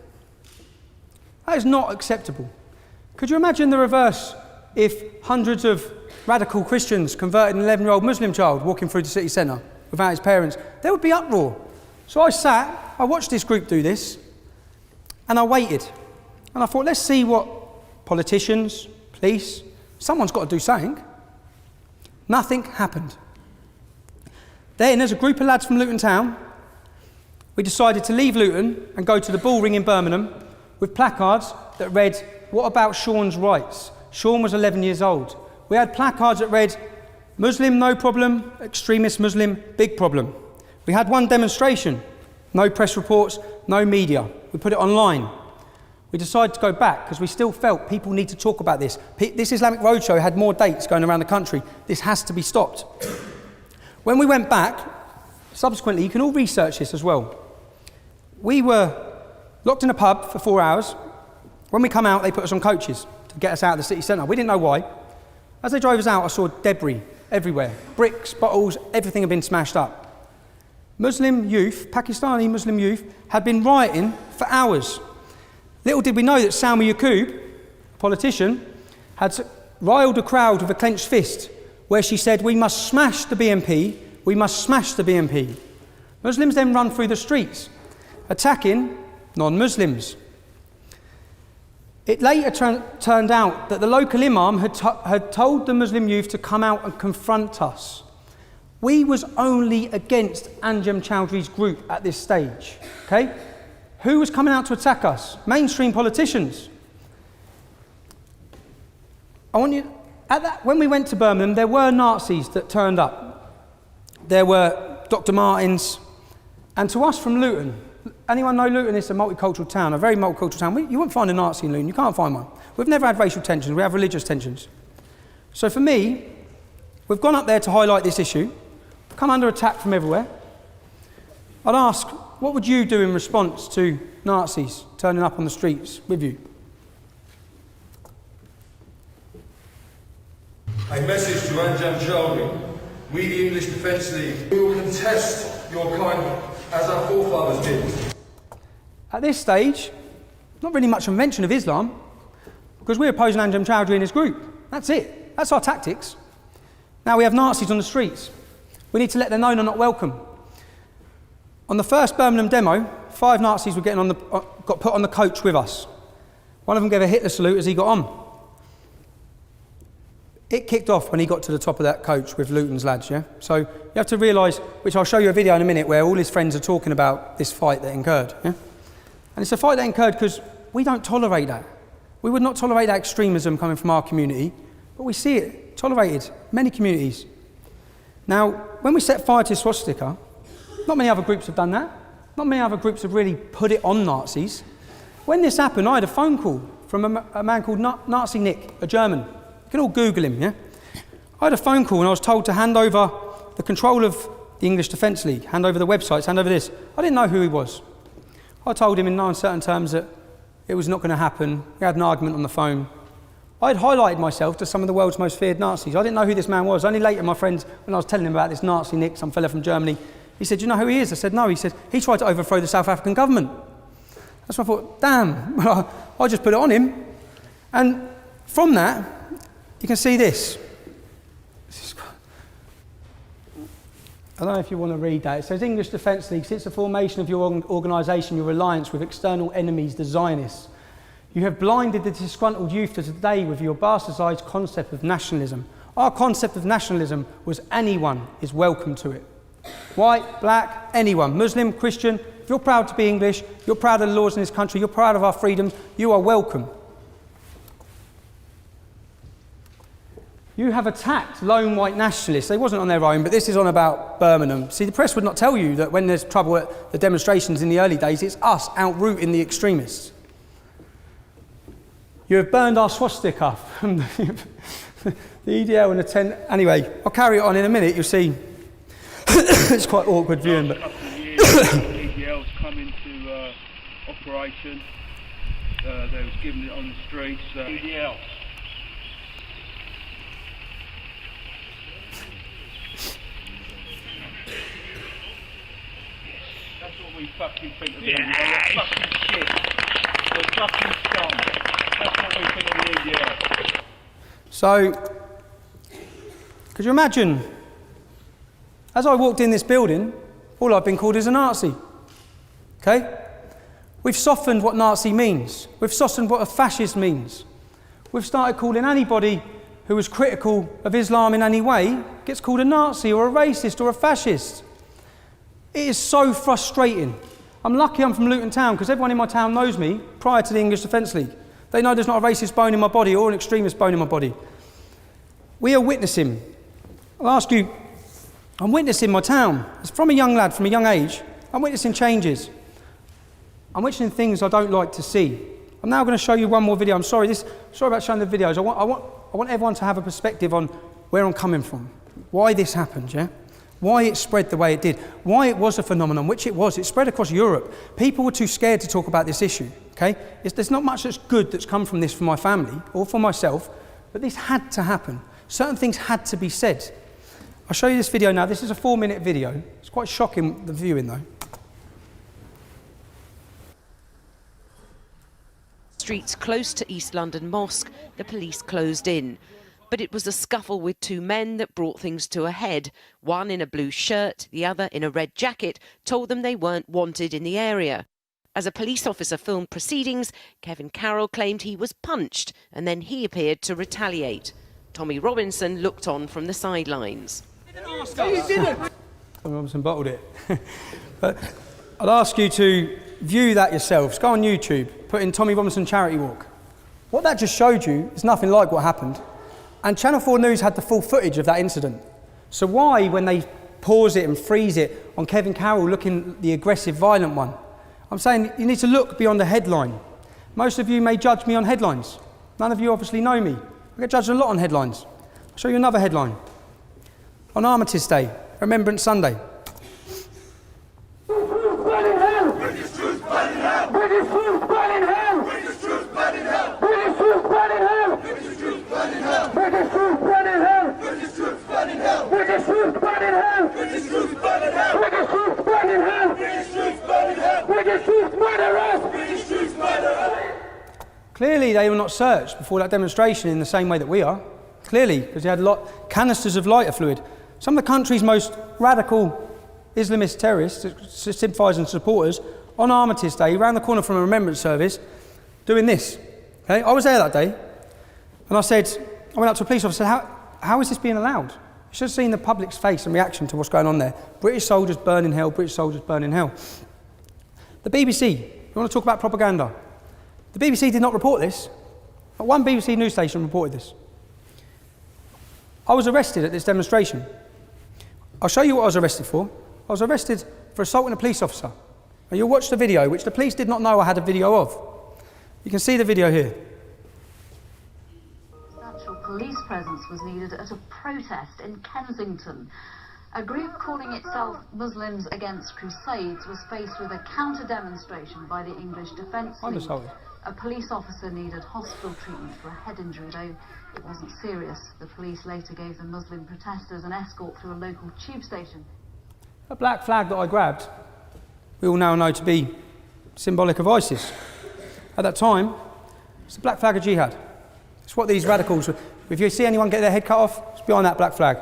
Speaker 2: That is not acceptable. Could you imagine the reverse if hundreds of radical Christians converted an 11-year-old Muslim child walking through the city centre without his parents? There would be uproar. So I watched this group do this, and I waited. And I thought, let's see what politicians, police, someone's got to do something. Nothing happened. Then, as a group of lads from Luton Town, we decided to leave Luton and go to the Bullring in Birmingham with placards that read, "What about Sean's rights?" Sean was 11 years old. We had placards that read, "Muslim, no problem, extremist Muslim, big problem." We had one demonstration, no press reports, no media. We put it online. We decided to go back because we still felt people need to talk about this. This Islamic Roadshow had more dates going around the country. This has to be stopped. When we went back, subsequently, you can all research this as well. We were locked in a pub for 4 hours. When we come out, they put us on coaches to get us out of the city centre. We didn't know why. As they drove us out, I saw debris everywhere. Bricks, bottles, everything had been smashed up. Muslim youth, Pakistani Muslim youth, had been rioting for hours. Little did we know that Salma Yaqub, a politician, had riled a crowd with a clenched fist where she said, "We must smash the BNP, we must smash the BNP." Muslims then run through the streets, attacking non-Muslims. It later turned out that the local imam had told the Muslim youth to come out and confront us. We was only against Anjem Chowdhury's group at this stage, okay? Who was coming out to attack us? Mainstream politicians. When we went to Birmingham, there were Nazis that turned up. There were Dr. Martins, And to us from Luton, anyone know Luton is a multicultural town, a very multicultural town. You won't find a Nazi in Luton, you can't find one. We've never had racial tensions, we have religious tensions. So for me, we've gone up there to highlight this issue, come under attack from everywhere. I'd ask, what would you do in response to Nazis turning up on the streets with you?
Speaker 10: A message to Anjam Chowdhury. We, the English Defence League, we will contest your kind as our forefathers did.
Speaker 2: At this stage, not really much of a mention of Islam, because we're opposing Anjam Chowdhury and his group. That's it. That's our tactics. Now we have Nazis on the streets. We need to let them know they're not welcome. On the first Birmingham demo, 5 Nazis were got put on the coach with us. One of them gave a Hitler salute as he got on. It kicked off when he got to the top of that coach with Luton's lads, yeah? So you have to realise, which I'll show you a video in a minute, where all his friends are talking about this fight that incurred, yeah? And it's a fight that incurred because we don't tolerate that. We would not tolerate that extremism coming from our community, but we see it tolerated in many communities. Now, when we set fire to swastika, not many other groups have done that. Not many other groups have really put it on Nazis. When this happened, I had a phone call from a man called Nazi Nick, a German. You can all Google him, yeah? I had a phone call and I was told to hand over the control of the English Defence League, hand over the websites, hand over this. I didn't know who he was. I told him in no uncertain terms that it was not going to happen. We had an argument on the phone. I had highlighted myself to some of the world's most feared Nazis. I didn't know who this man was. Only later, my friends, when I was telling him about this Nazi Nick, some fella from Germany, he said, "Do you know who he is?" I said, "No." He said, "He tried to overthrow the South African government." That's when I thought, damn, well, I just put it on him. And from that, you can see this. I don't know if you want to read that. It says, English Defence League, since the formation of your organisation, your alliance with external enemies, the Zionists, you have blinded the disgruntled youth to today with your bastardised concept of nationalism. Our concept of nationalism was anyone is welcome to it. White, black, anyone, Muslim, Christian. If you're proud to be English, you're proud of the laws in this country, you're proud of our freedoms, you are welcome. You have attacked lone white nationalists. They wasn't on their own, but this is on about Birmingham. See, the press would not tell you that when there's trouble at the demonstrations in the early days, it's us outrooting the extremists. You have burned our swastika from the EDL and the 10. Anyway, I'll carry it on in a minute, you'll see. It's quite awkward viewing, but.
Speaker 11: EDL's come into operation. They was given it on the streets. EDL. That's what we fucking think of them. They're fucking shit. They're fucking scum. That's what we think of the EDL.
Speaker 2: So, could you imagine, as I walked in this building, all I've been called is a Nazi. Okay? We've softened what Nazi means. We've softened what a fascist means. We've started calling anybody who was critical of Islam in any way, gets called a Nazi or a racist or a fascist. It is so frustrating. I'm lucky I'm from Luton Town because everyone in my town knows me prior to the English Defence League. They know there's not a racist bone in my body or an extremist bone in my body. We are witnessing. I'll ask you, I'm witnessing my town. It's from a young lad, from a young age. I'm witnessing changes. I'm witnessing things I don't like to see. I'm now going to show you one more video. I'm sorry about showing the videos. I want everyone to have a perspective on where I'm coming from, why this happened, yeah? Why it spread the way it did, why it was a phenomenon, which it was. It spread across Europe. People were too scared to talk about this issue, okay? There's not much that's good that's come from this for my family or for myself, but this had to happen. Certain things had to be said. I'll show you this video now. This is a 4-minute video. It's quite shocking, the viewing though.
Speaker 12: Streets close to East London Mosque, the police closed in. But it was a scuffle with 2 men that brought things to a head. One in a blue shirt, the other in a red jacket, told them they weren't wanted in the area. As a police officer filmed proceedings, Kevin Carroll claimed he was punched and then he appeared to retaliate. Tommy Robinson looked on from the sidelines.
Speaker 2: You didn't! Tommy Robinson bottled it. But I'd ask you to view that yourselves. Go on YouTube, put in Tommy Robinson Charity Walk. What that just showed you is nothing like what happened. And Channel 4 News had the full footage of that incident. So why, when they pause it and freeze it on Kevin Carroll looking the aggressive, violent one. I'm saying you need to look beyond the headline. Most of you may judge me on headlines. None of you obviously know me. I get judged a lot on headlines. I'll show you another headline. On Armistice Day, Remembrance Sunday.
Speaker 9: British troops burning hell! British troops burning hell! British troops burning hell! British troops burning hell! British troops burning hell! British troops burning hell! British troops burning hell! British troops burning hell! British troops burning hell! British troops burning hell! British troops burning hell! British troops murder us! British troops murder us!
Speaker 2: Clearly they were not searched before that demonstration in the same way that we are. Clearly, because they had canisters of lighter fluid. Some of the country's most radical Islamist terrorists, sympathisers and supporters, on Armistice Day, round the corner from a remembrance service, doing this. Okay? I was there that day, and I went up to a police officer and said, how is this being allowed? You should have seen the public's face and reaction to what's going on there. British soldiers burn in hell, British soldiers burn in hell. The BBC, you want to talk about propaganda? The BBC did not report this. Not one BBC news station reported this. I was arrested at this demonstration. I'll show you what I was arrested for. I was arrested for assaulting a police officer. Now you'll watch the video, which the police did not know I had a video of. You can see the video here.
Speaker 13: Substantial police presence was needed at a protest in Kensington. A group calling itself Muslims Against Crusades was faced with a counter-demonstration by the English Defence League. A police officer needed hospital treatment for a head injury, though it wasn't serious. The police later gave the Muslim protesters an escort through a local tube station.
Speaker 2: A black flag that I grabbed, we all now know to be symbolic of ISIS. At that time, it's the black flag of jihad. It's what these radicals, if you see anyone get their head cut off, it's behind that black flag.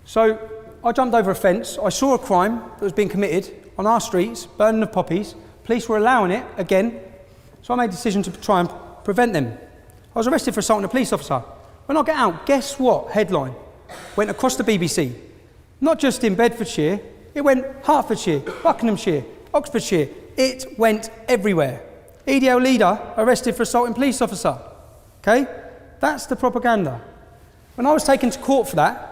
Speaker 2: So I jumped over a fence, I saw a crime that was being committed on our streets, burning of poppies. Police were allowing it again, so I made a decision to try and prevent them. I was arrested for assaulting a police officer. When I get out, guess what headline went across the BBC? Not just in Bedfordshire, it went Hertfordshire, Buckinghamshire, Oxfordshire. It went everywhere. EDL leader arrested for assaulting police officer. Okay? That's the propaganda. When I was taken to court for that,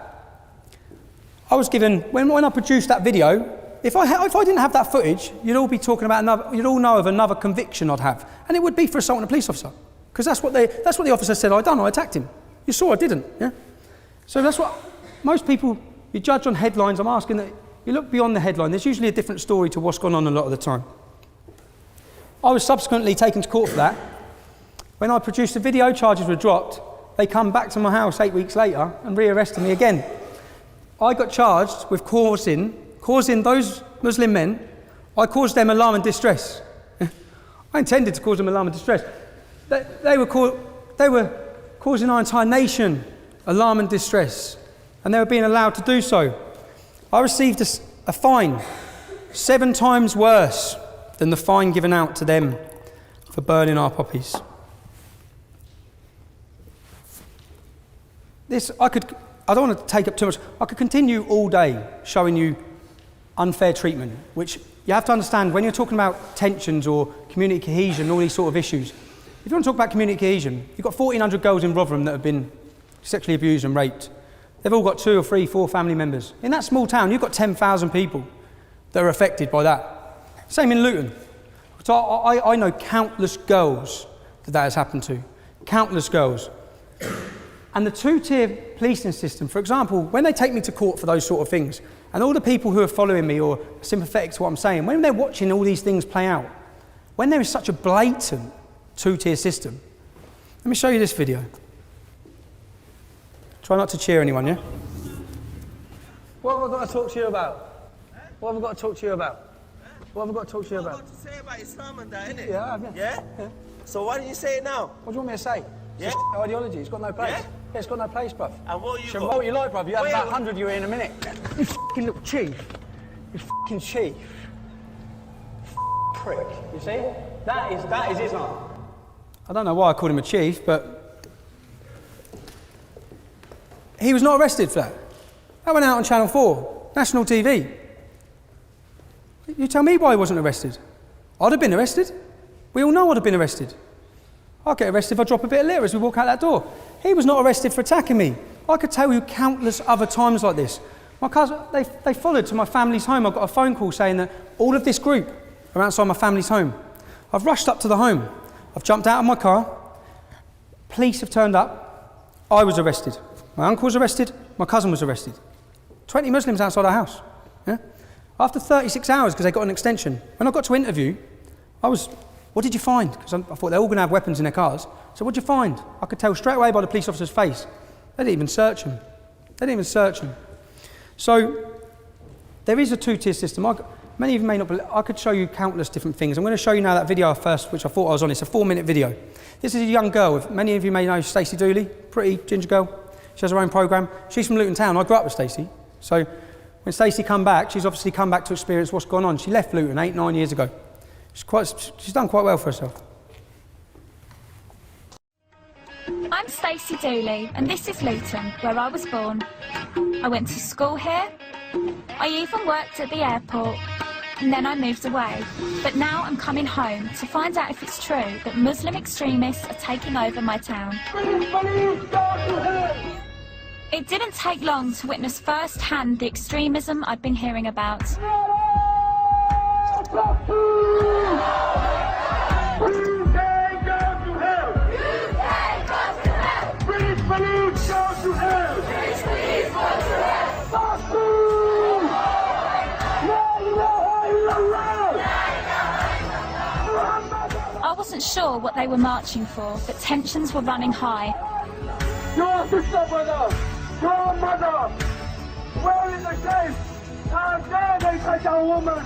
Speaker 2: I was given, when I produced that video, if I didn't have that footage, you'd all be talking about you'd all know of another conviction I'd have. And it would be for assaulting a police officer. Because that's what the officer said I'd done, I attacked him. You saw I didn't, yeah? So that's what, most people, you judge on headlines. I'm asking that you look beyond the headline. There's usually a different story to what's gone on a lot of the time. I was subsequently taken to court for that. When I produced the video, charges were dropped. They come back to my house 8 weeks later and re-arrested me again. I got charged with causing those Muslim men, I caused them alarm and distress. I intended to cause them alarm and distress. They were causing our entire nation alarm and distress, and they were being allowed to do so. I received a fine 7 times worse than the fine given out to them for burning our poppies. I don't want to take up too much. I could continue all day showing you unfair treatment, which you have to understand when you're talking about tensions or community cohesion, all these sort of issues. If you want to talk about community cohesion, you've got 1,400 girls in Rotherham that have been sexually abused and raped. They've all got 2 or 3, 4 family members. In that small town, you've got 10,000 people that are affected by that. Same in Luton. So I know countless girls that has happened to. Countless girls. And the 2-tier policing system, for example, when they take me to court for those sort of things, and all the people who are following me or are sympathetic to what I'm saying, when they're watching all these things play out, when there is such a blatant 2-tier system, let me show you this video. Try not to cheer anyone, yeah? What have I got to talk to you about? What have I got to talk to you about? What have I got to talk to you about?
Speaker 14: What have you got to say about Islam and that, innit?
Speaker 2: Yeah, I have,
Speaker 14: yeah.
Speaker 2: Yeah?
Speaker 14: So why didn't you say it now?
Speaker 2: What do you want me to say?
Speaker 14: Yeah?
Speaker 2: It's ideology, it's got no place.
Speaker 14: Yeah?
Speaker 2: Yeah, it's got no place, bruv.
Speaker 14: And what you
Speaker 2: Should
Speaker 14: got?
Speaker 2: vote what you like, bruv. You have
Speaker 14: Wait,
Speaker 2: about 100 you in a minute. You fucking little chief. You fucking chief. Prick. You see? That is Islam. I don't know why I called him a chief, but he was not arrested for that. That went out on Channel 4, national TV. You tell me why he wasn't arrested. I'd have been arrested. We all know I'd have been arrested. I'll get arrested if I drop a bit of litter as we walk out that door. He was not arrested for attacking me. I could tell you countless other times like this. My cousin, they followed to my family's home. I got a phone call saying that all of this group are outside my family's home. I've rushed up to the home. I've jumped out of my car. Police have turned up. I was arrested. My uncle was arrested. My cousin was arrested. 20 Muslims outside our house. Yeah? After 36 hours, because they got an extension, when I got to interview, what did you find? Because I thought they're all going to have weapons in their cars. So what did you find? I could tell straight away by the police officer's face. They didn't even search him. So there is a two-tier system. Many of you may not believe, I could show you countless different things. I'm going to show you now that video first, which I thought I was on. It's a 4-minute video. This is a young girl. Many of you may know Stacey Dooley, pretty ginger girl. She has her own programme. She's from Luton Town. I grew up with Stacey. So when Stacey come back, she's obviously come back to experience what's gone on. She left Luton 8-9 years ago. She's done quite well for herself.
Speaker 15: I'm Stacey Dooley, and this is Luton, where I was born. I went to school here. I even worked at the airport, and then I moved away. But now I'm coming home to find out if it's true that Muslim extremists are taking over my town. It didn't take long to witness firsthand the extremism I'd been hearing about. I wasn't sure what they were marching for, but tensions were running high.
Speaker 9: Your sister, brother! Your mother! Where is the case? How dare they take our woman?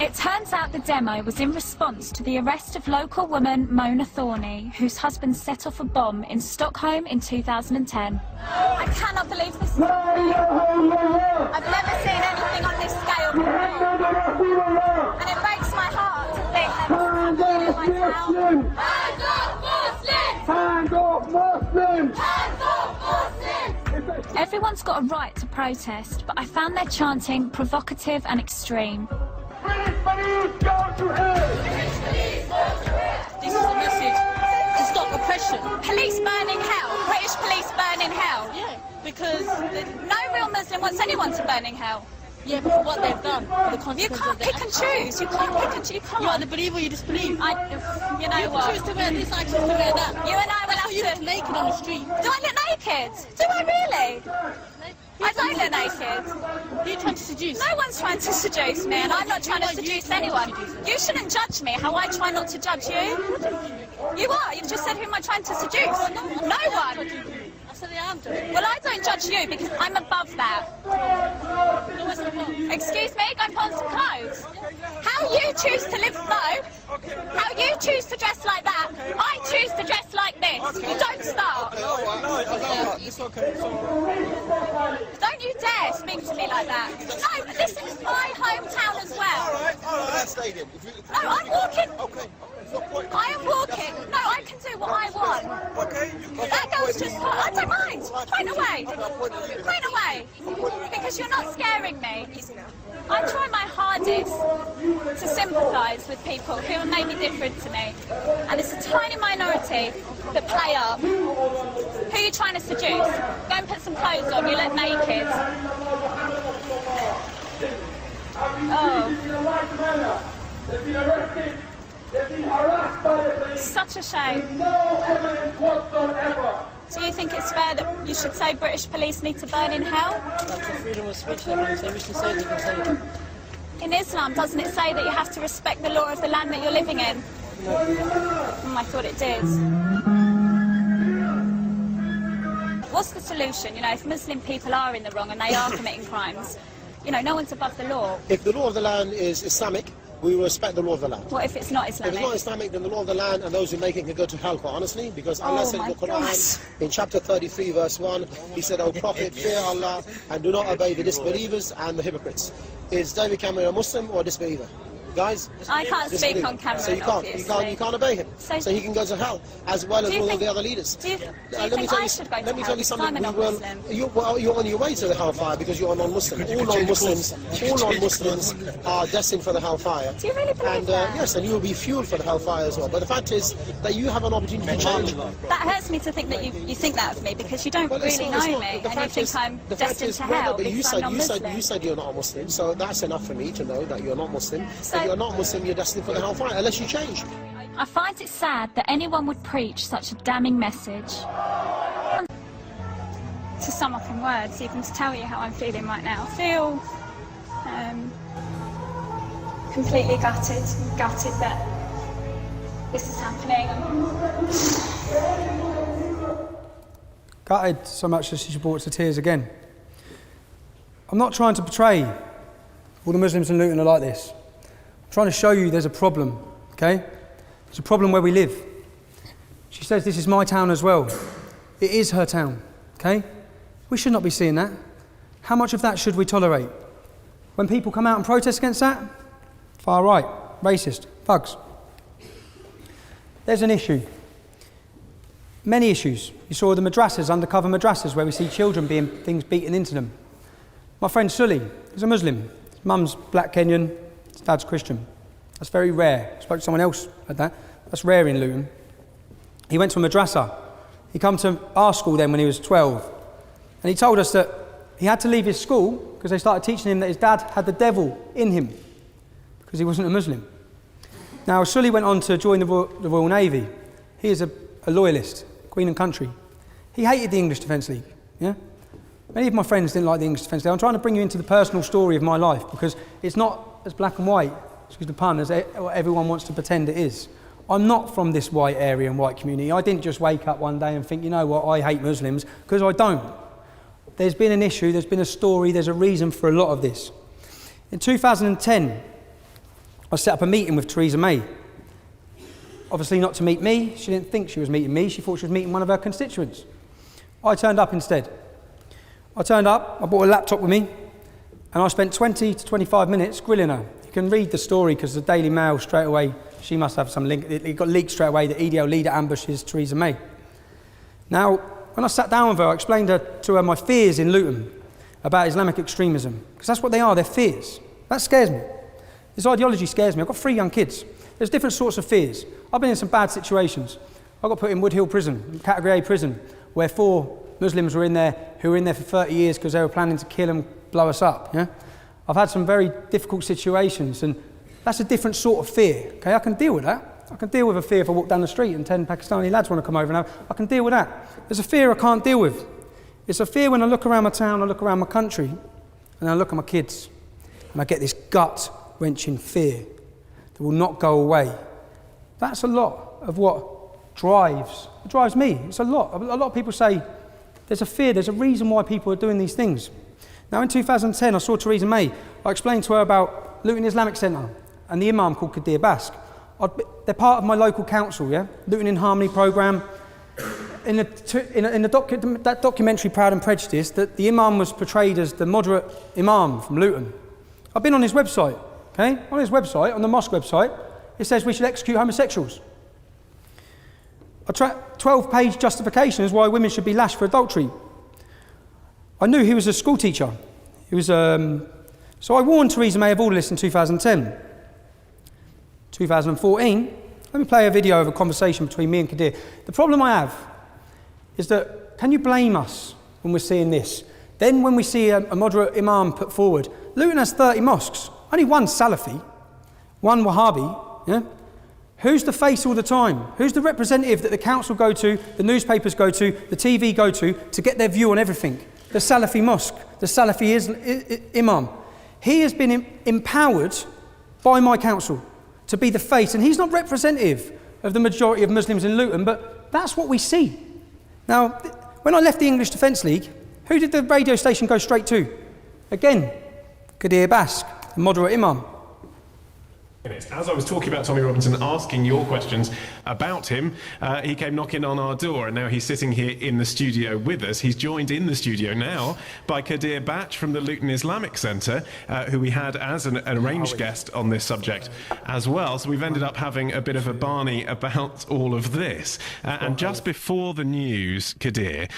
Speaker 15: It turns out the demo was in response to the arrest of local woman Mona Thorney, whose husband set off a bomb in Stockholm in 2010. I cannot believe this. I've never seen anything on this scale before. And it breaks my heart to think that this is happening in my town. Hands off Muslims!
Speaker 9: Hands off Muslims!
Speaker 15: Hands off Muslims! Everyone's got a right to protest, but I found their chanting provocative and extreme.
Speaker 9: British police go to hell! British police go to hell!
Speaker 16: This is a message to stop oppression.
Speaker 15: Police burning hell. British police burning hell.
Speaker 16: Yeah, because
Speaker 15: no real Muslim wants anyone to burn in hell.
Speaker 16: Yeah, but for what they've done, for the consequences.
Speaker 15: You can't pick and choose. You can't pick and choose. You can't.
Speaker 16: You either believe or you disbelieve.
Speaker 15: You know what?
Speaker 16: You choose to wear this, I choose to wear that.
Speaker 15: You and I will have to.
Speaker 16: You look naked on the street.
Speaker 15: Do I look naked? Do I really? I don't look naked.
Speaker 16: You're trying to seduce.
Speaker 15: No one's trying to seduce me, and I'm not trying to seduce anyone. You shouldn't judge me how I try not to judge you. You are. You've just said who am I trying to seduce? No one.
Speaker 16: I said I am judging.
Speaker 15: Well, I don't judge you because I'm above that. Excuse me, go and put on some clothes. How you choose to live low, how you choose to dress like that, I choose to dress like this. You don't start. Don't you dare speak to me like that. No, this is my hometown as well. No, I'm walking. I am walking. No, I can do what I want. That girl's just... I don't mind. Point away. Point away. Because you're not scaring me. I try my hardest to sympathise with people who are maybe different to me. And it's a tiny minority that play up. Who are you trying to seduce? Go and put some clothes on. You look naked. Oh.
Speaker 9: They've been arrested. They've been harassed by the police.
Speaker 15: Such a shame.
Speaker 9: No evidence whatsoever.
Speaker 15: Do you think it's fair that you should say British police need to burn in hell?
Speaker 16: That's the freedom of speech. They wish to say it, they can say it.
Speaker 15: In Islam, doesn't it say that you have to respect the law of the land that you're living in? I thought it did. What's the solution? You know, if Muslim people are in the wrong and they are committing crimes, you know, no one's above the law.
Speaker 17: If the law of the land is Islamic, we respect the law of the land.
Speaker 15: What if it's not Islamic?
Speaker 17: If it's not Islamic, then the law of the land and those who make it can go to hell, quite honestly, because Allah said in the Quran, in chapter 33, verse 1, He said, O Prophet, fear Allah and do not obey the disbelievers and the hypocrites. Is David Cameron a Muslim or a disbeliever? guys.
Speaker 15: I can't
Speaker 17: Just
Speaker 15: speak
Speaker 17: leave.
Speaker 15: on camera,
Speaker 17: So you can't obey him. So he can go to hell, as well as all of the other leaders.
Speaker 15: Do you think I should go to
Speaker 17: Let me
Speaker 15: hell
Speaker 17: tell you
Speaker 15: because
Speaker 17: something.
Speaker 15: I'm a non-Muslim?
Speaker 17: You're on your way to the hellfire because you're a non-Muslim. All non-Muslims are destined for the hellfire.
Speaker 15: Do you really believe that?
Speaker 17: Yes, and you will be fueled for the hellfire as well. But the fact is that you have an opportunity to change.
Speaker 15: That hurts me to think that you think that of me because you don't really know me and you think I'm destined to hell
Speaker 17: but
Speaker 15: because I'm non-Muslim.
Speaker 17: you said you're not a Muslim, so that's enough for me to know that you're not Muslim. If you're not Muslim, you're destined for the hellfire unless you change.
Speaker 18: I find it sad that anyone would preach such a damning message. To sum up in words, even to tell you how I'm feeling right now, I feel completely gutted that this is happening.
Speaker 2: Gutted so much that she brought to tears again. I'm not trying to portray all the Muslims in Luton are like this. I'm trying to show you there's a problem, okay? There's a problem where we live. She says this is my town as well. It is her town, okay? We should not be seeing that. How much of that should we tolerate? When people come out and protest against that, far right, racist, thugs. There's an issue. Many issues. You saw the madrasas, undercover madrasas, where we see children being things beaten into them. My friend Sully is a Muslim. His mum's black Kenyan, his dad's Christian. That's very rare. I spoke to someone else like that. That's rare in Luton. He went to a madrasa. He came to our school then when he was 12. And he told us that he had to leave his school because they started teaching him that his dad had the devil in him because he wasn't a Muslim. Now, Sully went on to join the Royal Navy. He is a loyalist, Queen and country. He hated the English Defence League. Yeah? Many of my friends didn't like the English Defence League. I'm trying to bring you into the personal story of my life because it's not as black and white, excuse the pun, as what everyone wants to pretend it is. I'm not from this white area and white community. I didn't just wake up one day and think, you know what, I hate Muslims, because I don't. There's been an issue, there's been a story, there's a reason for a lot of this. In 2010, I set up a meeting with Theresa May. Obviously not to meet me, she didn't think she was meeting me, she thought she was meeting one of her constituents. I turned up instead. I turned up, I brought a laptop with me, and I spent 20 to 25 minutes grilling her. You can read the story because the Daily Mail straight away, she must have some link, it got leaked straight away that EDL leader ambushes Theresa May. Now, when I sat down with her, I explained to her my fears in Luton about Islamic extremism, because that's what they are, they're fears. That scares me. This ideology scares me. I've got 3 young kids. There's different sorts of fears. I've been in some bad situations. I got put in Wood Hill prison, category A prison, where 4 Muslims were in there who were in there for 30 years because they were planning to kill and blow us up. Yeah? I've had some very difficult situations, and that's a different sort of fear. Okay, I can deal with that. I can deal with a fear if I walk down the street and 10 Pakistani lads want to come over and I can deal with that. There's a fear I can't deal with. It's a fear when I look around my town, I look around my country, and I look at my kids, and I get this gut-wrenching fear that will not go away. That's a lot of what drives me. It's a lot. A lot of people say there's a fear, there's a reason why people are doing these things. Now in 2010, I saw Theresa May. I explained to her about Luton Islamic Centre and the imam called Kadir Bask. They're part of my local council, yeah? Luton in Harmony programme. In that documentary, Proud and Prejudiced, that the imam was portrayed as the moderate imam from Luton. I've been on his website, okay? On his website, on the mosque website, it says we should execute homosexuals. A 12-page justification is why women should be lashed for adultery. I knew he was a school teacher. He was, so I warned Theresa May of all this in 2010. 2014, let me play a video of a conversation between me and Kadir. The problem I have is that, can you blame us when we're seeing this? Then when we see a moderate imam put forward, Luton has 30 mosques, only one Salafi, one Wahhabi, yeah? Who's the face all the time? Who's the representative that the council go to, the newspapers go to, the TV go to get their view on everything? The Salafi mosque, the Salafi imam. He has been empowered by my council to be the face, and he's not representative of the majority of Muslims in Luton, but that's what we see. Now, when I left the English Defence League, who did the radio station go straight to? Again, Kadir Bask, the moderate imam.
Speaker 19: minutes. As I was talking about Tommy Robinson, asking your questions about him, he came knocking on our door, and now he's sitting here in the studio with us. He's joined in the studio now by Kadir Batch from the Luton Islamic Centre, who we had as an arranged guest on this subject as well. So we've ended up having a bit of a Barney about all of this. And just before the news, Kadir,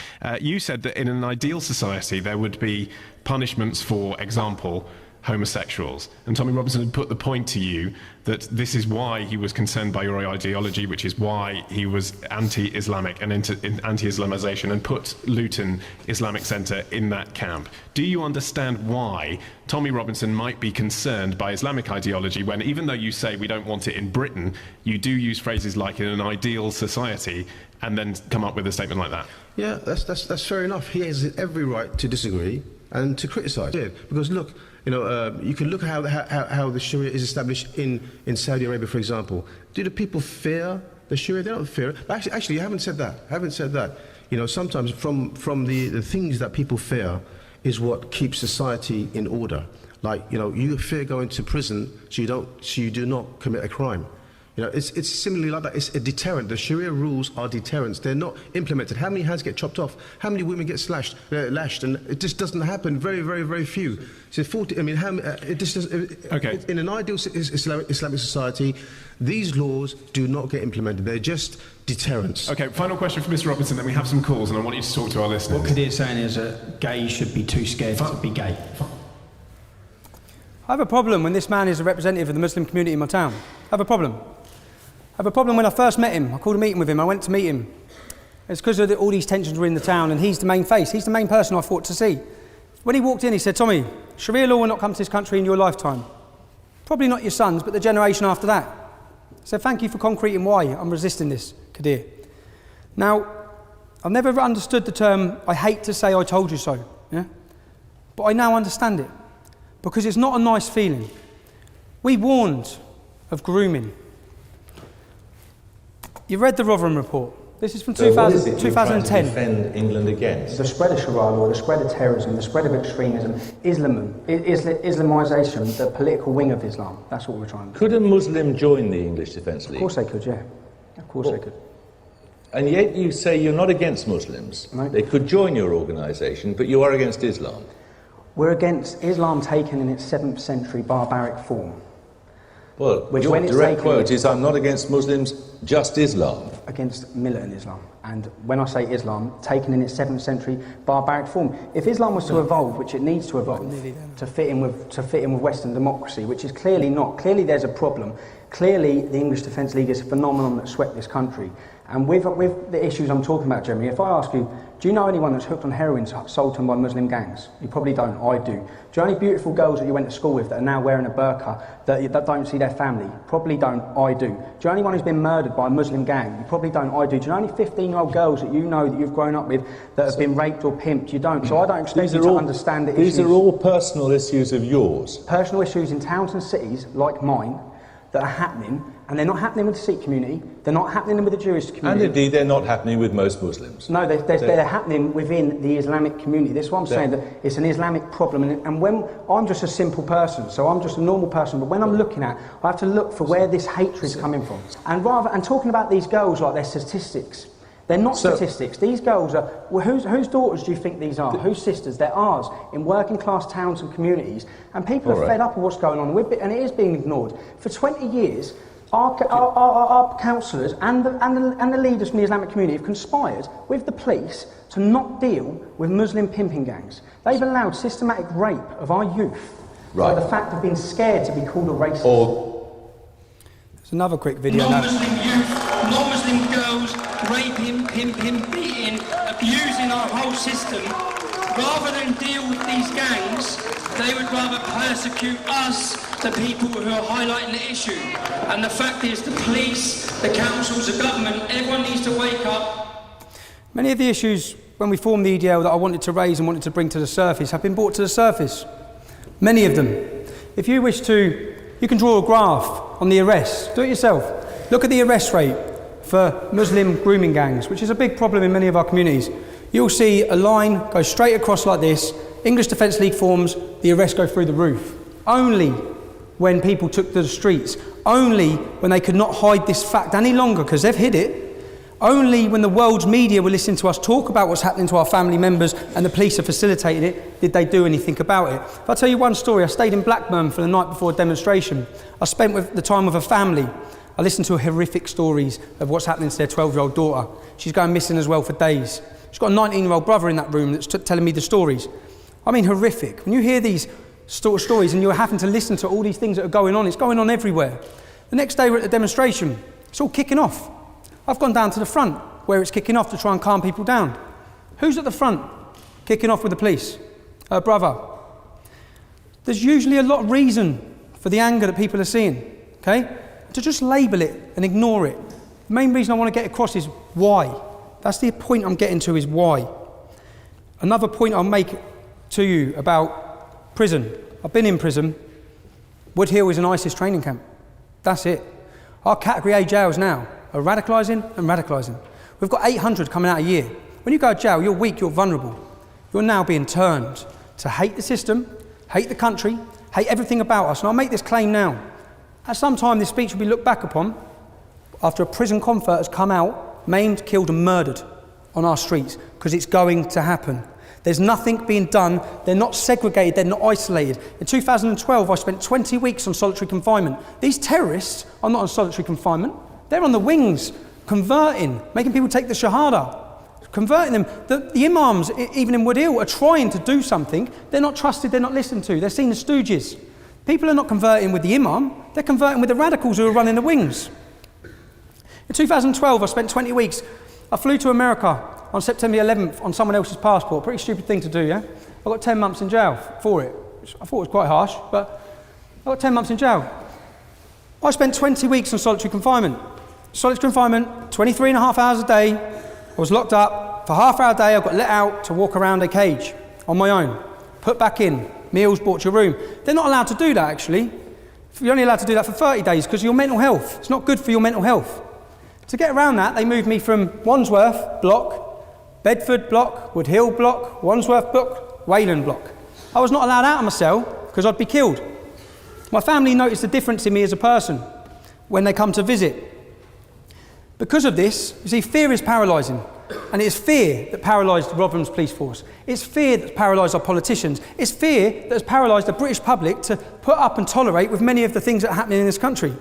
Speaker 19: you said that in an ideal society there would be punishments for example, homosexuals. And Tommy Robinson had put the point to you that this is why he was concerned by your ideology, which is why he was anti-Islamic and anti-Islamisation, and put Luton Islamic Centre in that camp. Do you understand why Tommy Robinson might be concerned by Islamic ideology when, even though you say we don't want it in Britain, you do use phrases like in an ideal society and then come up with a statement like that?
Speaker 17: Yeah, that's fair enough. He has every right to disagree and to criticise it. Because look, you can look how the Sharia is established in Saudi Arabia, for example. Do the people fear the Sharia? They don't fear it. But actually, you haven't said that. Sometimes from the things that people fear is what keeps society in order. Like, you fear going to prison, so you do not commit a crime. It's similarly like that. It's a deterrent. The Sharia rules are deterrents. They're not implemented. How many hands get chopped off? How many women get lashed? And it just doesn't happen. Very, very, very few. So 40. I mean, it just does. Okay. In an ideal Islamic society, these laws do not get implemented. They're just deterrents.
Speaker 19: Okay. Final question for Mr. Robinson. Then we have some calls, and I want you to talk to our listeners.
Speaker 2: What Kadir's saying is that gays should be too scared to be gay. I have a problem when this man is a representative of the Muslim community in my town. I have a problem. I have a problem when I first met him. I called a meeting with him. I went to meet him. It's because all these tensions were in the town, and he's the main face. He's the main person I thought to see. When he walked in, he said, Tommy, Sharia law will not come to this country in your lifetime. Probably not your sons, but the generation after that. So thank you for concreting why I'm resisting this, Kadir. Now, I've never understood the term, I hate to say I told you so, yeah? But I now understand it, because it's not a nice feeling. We warned of grooming. You read the Rotherham report. This is from 2010.
Speaker 20: Defend England against?
Speaker 2: The spread of Sharia law, the spread of terrorism, the spread of extremism, Islamisation, the political wing of Islam. That's what we're trying to do.
Speaker 20: Could a Muslim join the English Defence League?
Speaker 2: Of course they could, yeah. Of course they could.
Speaker 20: And yet you say you're not against Muslims. No. They could join your organisation, but you are against Islam.
Speaker 2: We're against Islam taken in its 7th century barbaric form.
Speaker 20: Well, your direct quote is, I'm not against Muslims, just Islam.
Speaker 2: Against militant Islam. And when I say Islam, taken in its 7th century barbaric form. If Islam was to evolve, which it needs to evolve, to fit in with Western democracy, which is clearly not. Clearly there's a problem. Clearly the English Defence League is a phenomenon that swept this country. And with the issues I'm talking about, Jeremy, if I ask you, do you know anyone that's hooked on heroin sold to them by Muslim gangs? You probably don't. I do. Do you know any beautiful girls that you went to school with that are now wearing a burqa that don't see their family? Probably don't. I do. Do you know anyone who's been murdered by a Muslim gang? You probably don't. I do. Do you know any 15-year-old girls that you know that you've grown up with that have been raped or pimped? You don't. So I don't expect you to understand the issues.
Speaker 20: These are all personal issues of yours.
Speaker 2: Personal issues in towns and cities like mine that are happening, and they're not happening with the Sikh community, they're not happening with the Jewish community.
Speaker 20: And indeed, they're not happening with most Muslims.
Speaker 2: No, they're happening within the Islamic community. That's why I'm saying that it's an Islamic problem. And when I'm just a simple person, so I'm just a normal person, but when I'm looking at, I have to look for where this hatred is coming from. And talking about these girls like they're statistics. They're not statistics. These girls are... Well, whose daughters do you think these are? Whose sisters? They're ours, in working class towns and communities. And people are fed up of what's going on, and it is being ignored. For 20 years, our councillors and the leaders from the Islamic community have conspired with the police to not deal with Muslim pimping gangs. They've allowed systematic rape of our youth by the fact of being scared to be called a racist. There's another quick video now.
Speaker 21: Non-Muslim youth, non-Muslim girls, raping, pimping, beating, abusing our whole system. Rather than deal with these gangs, they would rather persecute us, the people who are highlighting the issue. And the fact is, the police, the councils, the government, everyone needs to wake up.
Speaker 2: Many of the issues when we formed the EDL that I wanted to raise and wanted to bring to the surface have been brought to the surface. Many of them. If you wish to, you can draw a graph on the arrests. Do it yourself. Look at the arrest rate for Muslim grooming gangs, which is a big problem in many of our communities. You'll see a line go straight across like this. English Defence League forms, the arrests go through the roof. Only when people took to the streets, only when they could not hide this fact any longer, because they've hid it, only when the world's media were listening to us talk about what's happening to our family members and the police have facilitated it, did they do anything about it. If I tell you one story, I stayed in Blackburn for the night before a demonstration. I spent the time with a family. I listened to horrific stories of what's happening to their 12-year-old daughter. She's going missing as well for days. She's got a 19-year-old brother in that room that's telling me the stories. I mean, horrific. When you hear these stories and you're having to listen to all these things that are going on, it's going on everywhere. The next day we're at the demonstration. It's all kicking off. I've gone down to the front where it's kicking off to try and calm people down. Who's at the front kicking off with the police? Her brother. There's usually a lot of reason for the anger that people are seeing, okay? To just label it and ignore it. The main reason I want to get across is why. That's the point I'm getting to, is why. Another point I'll make to you about prison. I've been in prison. Wood Hill is an ISIS training camp. That's it. Our category A jails now are radicalising and radicalising. We've got 800 coming out a year. When you go to jail, you're weak, you're vulnerable. You're now being turned to hate the system, hate the country, hate everything about us. And I'll make this claim now. At some time, this speech will be looked back upon after a prison convert has come out, maimed, killed and murdered on our streets, because it's going to happen. There's nothing being done. They're not segregated, they're not isolated. In 2012, I spent 20 weeks on solitary confinement. These terrorists are not on solitary confinement. They're on the wings, converting, making people take the Shahada, converting them. The imams, even in Wood Hill, are trying to do something. They're not trusted, they're not listened to. They're seen as stooges. People are not converting with the imam, they're converting with the radicals who are running the wings. In 2012, I spent 20 weeks. I flew to America on September 11th on someone else's passport. Pretty stupid thing to do, yeah? I got 10 months in jail for it. I thought it was quite harsh, but I got 10 months in jail. I spent 20 weeks on solitary confinement. Solitary confinement, 23 and a half hours a day. I was locked up. For half hour a day, I got let out to walk around a cage on my own. Put back in. Meals brought to your room. They're not allowed to do that, actually. You're only allowed to do that for 30 days because of your mental health. It's not good for your mental health. To get around that, they moved me from Wandsworth block, Bedford block, Wood Hill block, Wandsworth block, Wayland block. I was not allowed out of my cell because I'd be killed. My family noticed the difference in me as a person when they come to visit. Because of this, you see, fear is paralysing. And it's fear that paralysed Rotherham's police force. It's fear that's paralysed our politicians. It's fear that has paralysed the British public to put up and tolerate with many of the things that are happening in this country.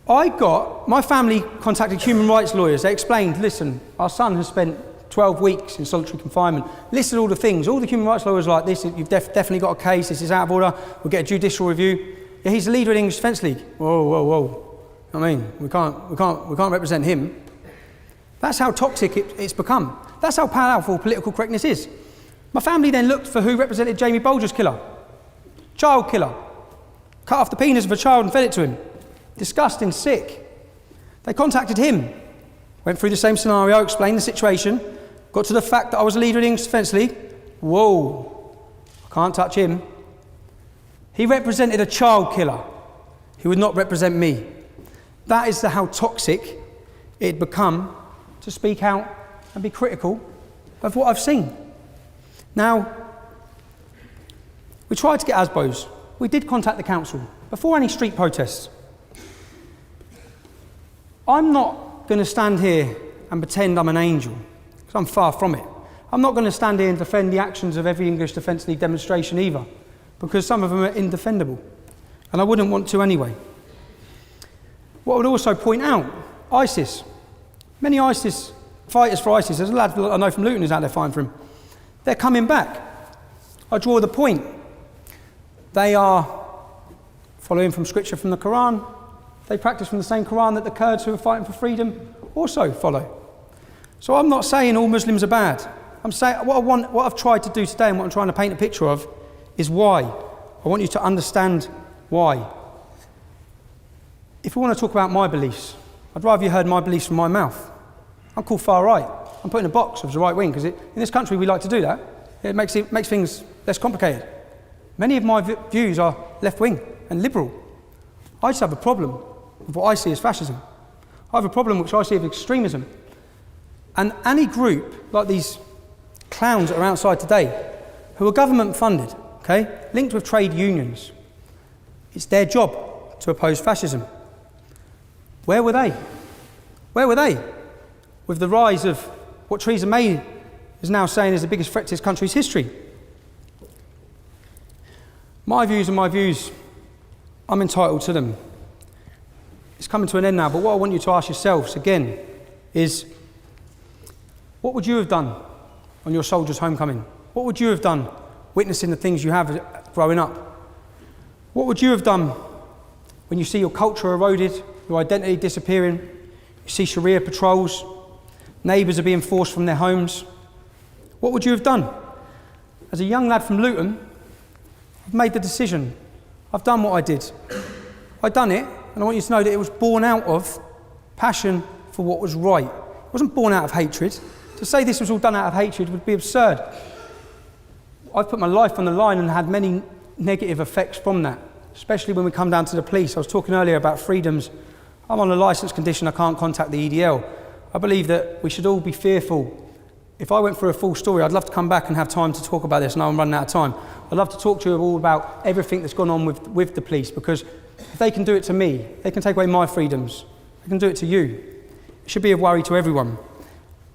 Speaker 2: My family contacted human rights lawyers. They explained, listen, our son has spent 12 weeks in solitary confinement, listed all the things. All the human rights lawyers are like, this, you've definitely got a case, this is out of order, we'll get a judicial review. Yeah, he's the leader of the English Defence League. Whoa. I mean, we can't represent him. That's how toxic it's become. That's how powerful political correctness is. My family then looked for who represented Jamie Bolger's killer. Child killer. Cut off the penis of a child and fed it to him. Disgusting, sick. They contacted him. Went through the same scenario, explained the situation. Got to the fact that I was a leader of the English Defence League. Whoa. I can't touch him. He represented a child killer. He would not represent me. That is how toxic it had become to speak out and be critical of what I've seen. Now, we tried to get ASBOs. We did contact the council before any street protests. I'm not going to stand here and pretend I'm an angel, because I'm far from it. I'm not going to stand here and defend the actions of every English Defence League demonstration either, because some of them are indefendable, and I wouldn't want to anyway. What I would also point out, ISIS. Many ISIS fighters for ISIS, there's a lad I know from Luton who's out there fighting for him. They're coming back. I draw the point. They are following from scripture from the Quran. They practice from the same Quran that the Kurds who are fighting for freedom also follow. So I'm not saying all Muslims are bad. I'm saying what I've tried to do today and what I'm trying to paint a picture of is why. I want you to understand why. If we want to talk about my beliefs, I'd rather you heard my beliefs from my mouth. I'm called far right. I'm put in a box of the right wing because in this country we like to do that. It makes things less complicated. Many of my views are left wing and liberal. I just have a problem with what I see as fascism. I have a problem which I see as extremism. And any group like these clowns that are outside today, who are government funded, okay, linked with trade unions, It's their job to oppose fascism. Where were they? Where were they with the rise of what Theresa May is now saying is the biggest threat to this country's history? My views are my views. I'm entitled to them. It's coming to an end now, but what I want you to ask yourselves again is, what would you have done on your soldier's homecoming? What would you have done witnessing the things you have growing up? What would you have done when you see your culture eroded, your identity disappearing, you see Sharia patrols, neighbours are being forced from their homes? What would you have done? As a young lad from Luton, I've made the decision. I've done what I did. I've done it, and I want you to know that it was born out of passion for what was right. It wasn't born out of hatred. To say this was all done out of hatred would be absurd. I've put my life on the line and had many negative effects from that, especially when we come down to the police. I was talking earlier about freedoms. I'm on a licence condition, I can't contact the EDL. I believe that we should all be fearful. If I went through a full story, I'd love to come back and have time to talk about this. Now I'm running out of time. I'd love to talk to you all about everything that's gone on with the police, because if they can do it to me, they can take away my freedoms. They can do it to you. It should be a worry to everyone.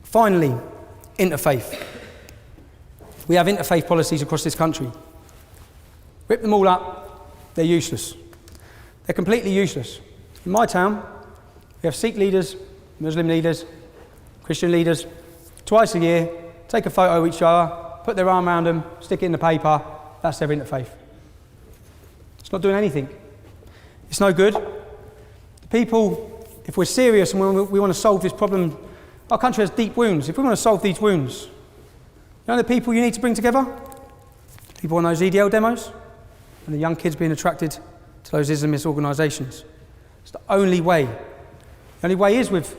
Speaker 2: Finally, interfaith. We have interfaith policies across this country. Rip them all up, they're useless. They're completely useless. In my town, we have Sikh leaders, Muslim leaders, Christian leaders, twice a year, take a photo of each other, put their arm around them, stick it in the paper, that's their interfaith. It's not doing anything. It's no good. The people, if we're serious and we want to solve this problem, our country has deep wounds. If we want to solve these wounds, you know the people you need to bring together? People on those EDL demos and the young kids being attracted to those Islamist organisations. It's the only way. The only way is with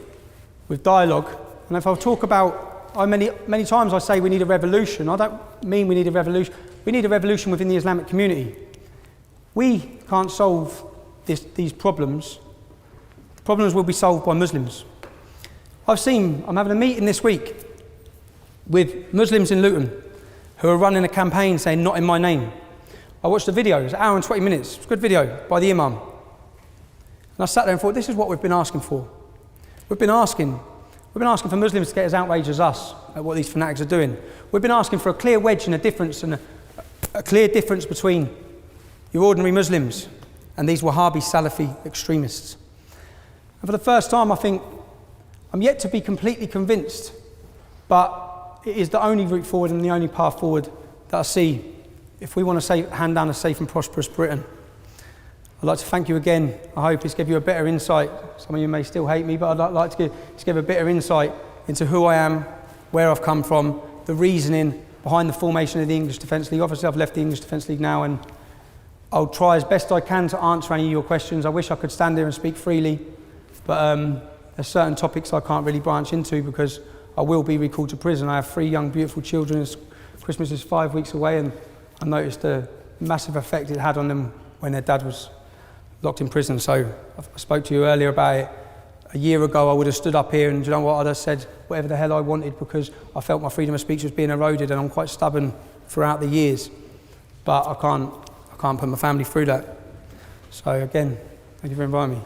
Speaker 2: dialogue. And if I talk about, many times I say we need a revolution. I don't mean we need a revolution. We need a revolution within the Islamic community. We can't solve these problems. The problems will be solved by Muslims. I'm having a meeting this week with Muslims in Luton who are running a campaign saying, "Not in my name." I watched the video, it was an hour and 20 minutes. It's a good video by the Imam. And I sat there and thought, this is what we've been asking for. We've been asking for Muslims to get as outraged as us at what these fanatics are doing. We've been asking for a clear wedge and a difference, and a clear difference between your ordinary Muslims and these Wahhabi Salafi extremists. And for the first time, I think, I'm yet to be completely convinced, but it is the only route forward and the only path forward that I see if we want to hand down a safe and prosperous Britain. I'd like to thank you again. I hope it's given you a better insight. Some of you may still hate me, but I'd like to give a better insight into who I am, where I've come from, the reasoning behind the formation of the English Defence League. Obviously, I've left the English Defence League now, and I'll try as best I can to answer any of your questions. I wish I could stand here and speak freely, but there's certain topics I can't really branch into because I will be recalled to prison. I have 3 young, beautiful children. Christmas is 5 weeks away, and I noticed the massive effect it had on them when their dad was locked in prison. So I spoke to you earlier about it. A year ago, I would have stood up here and, you know what, I'd have said whatever the hell I wanted because I felt my freedom of speech was being eroded, and I'm quite stubborn throughout the years. But I can't put my family through that. So again, thank you for inviting me.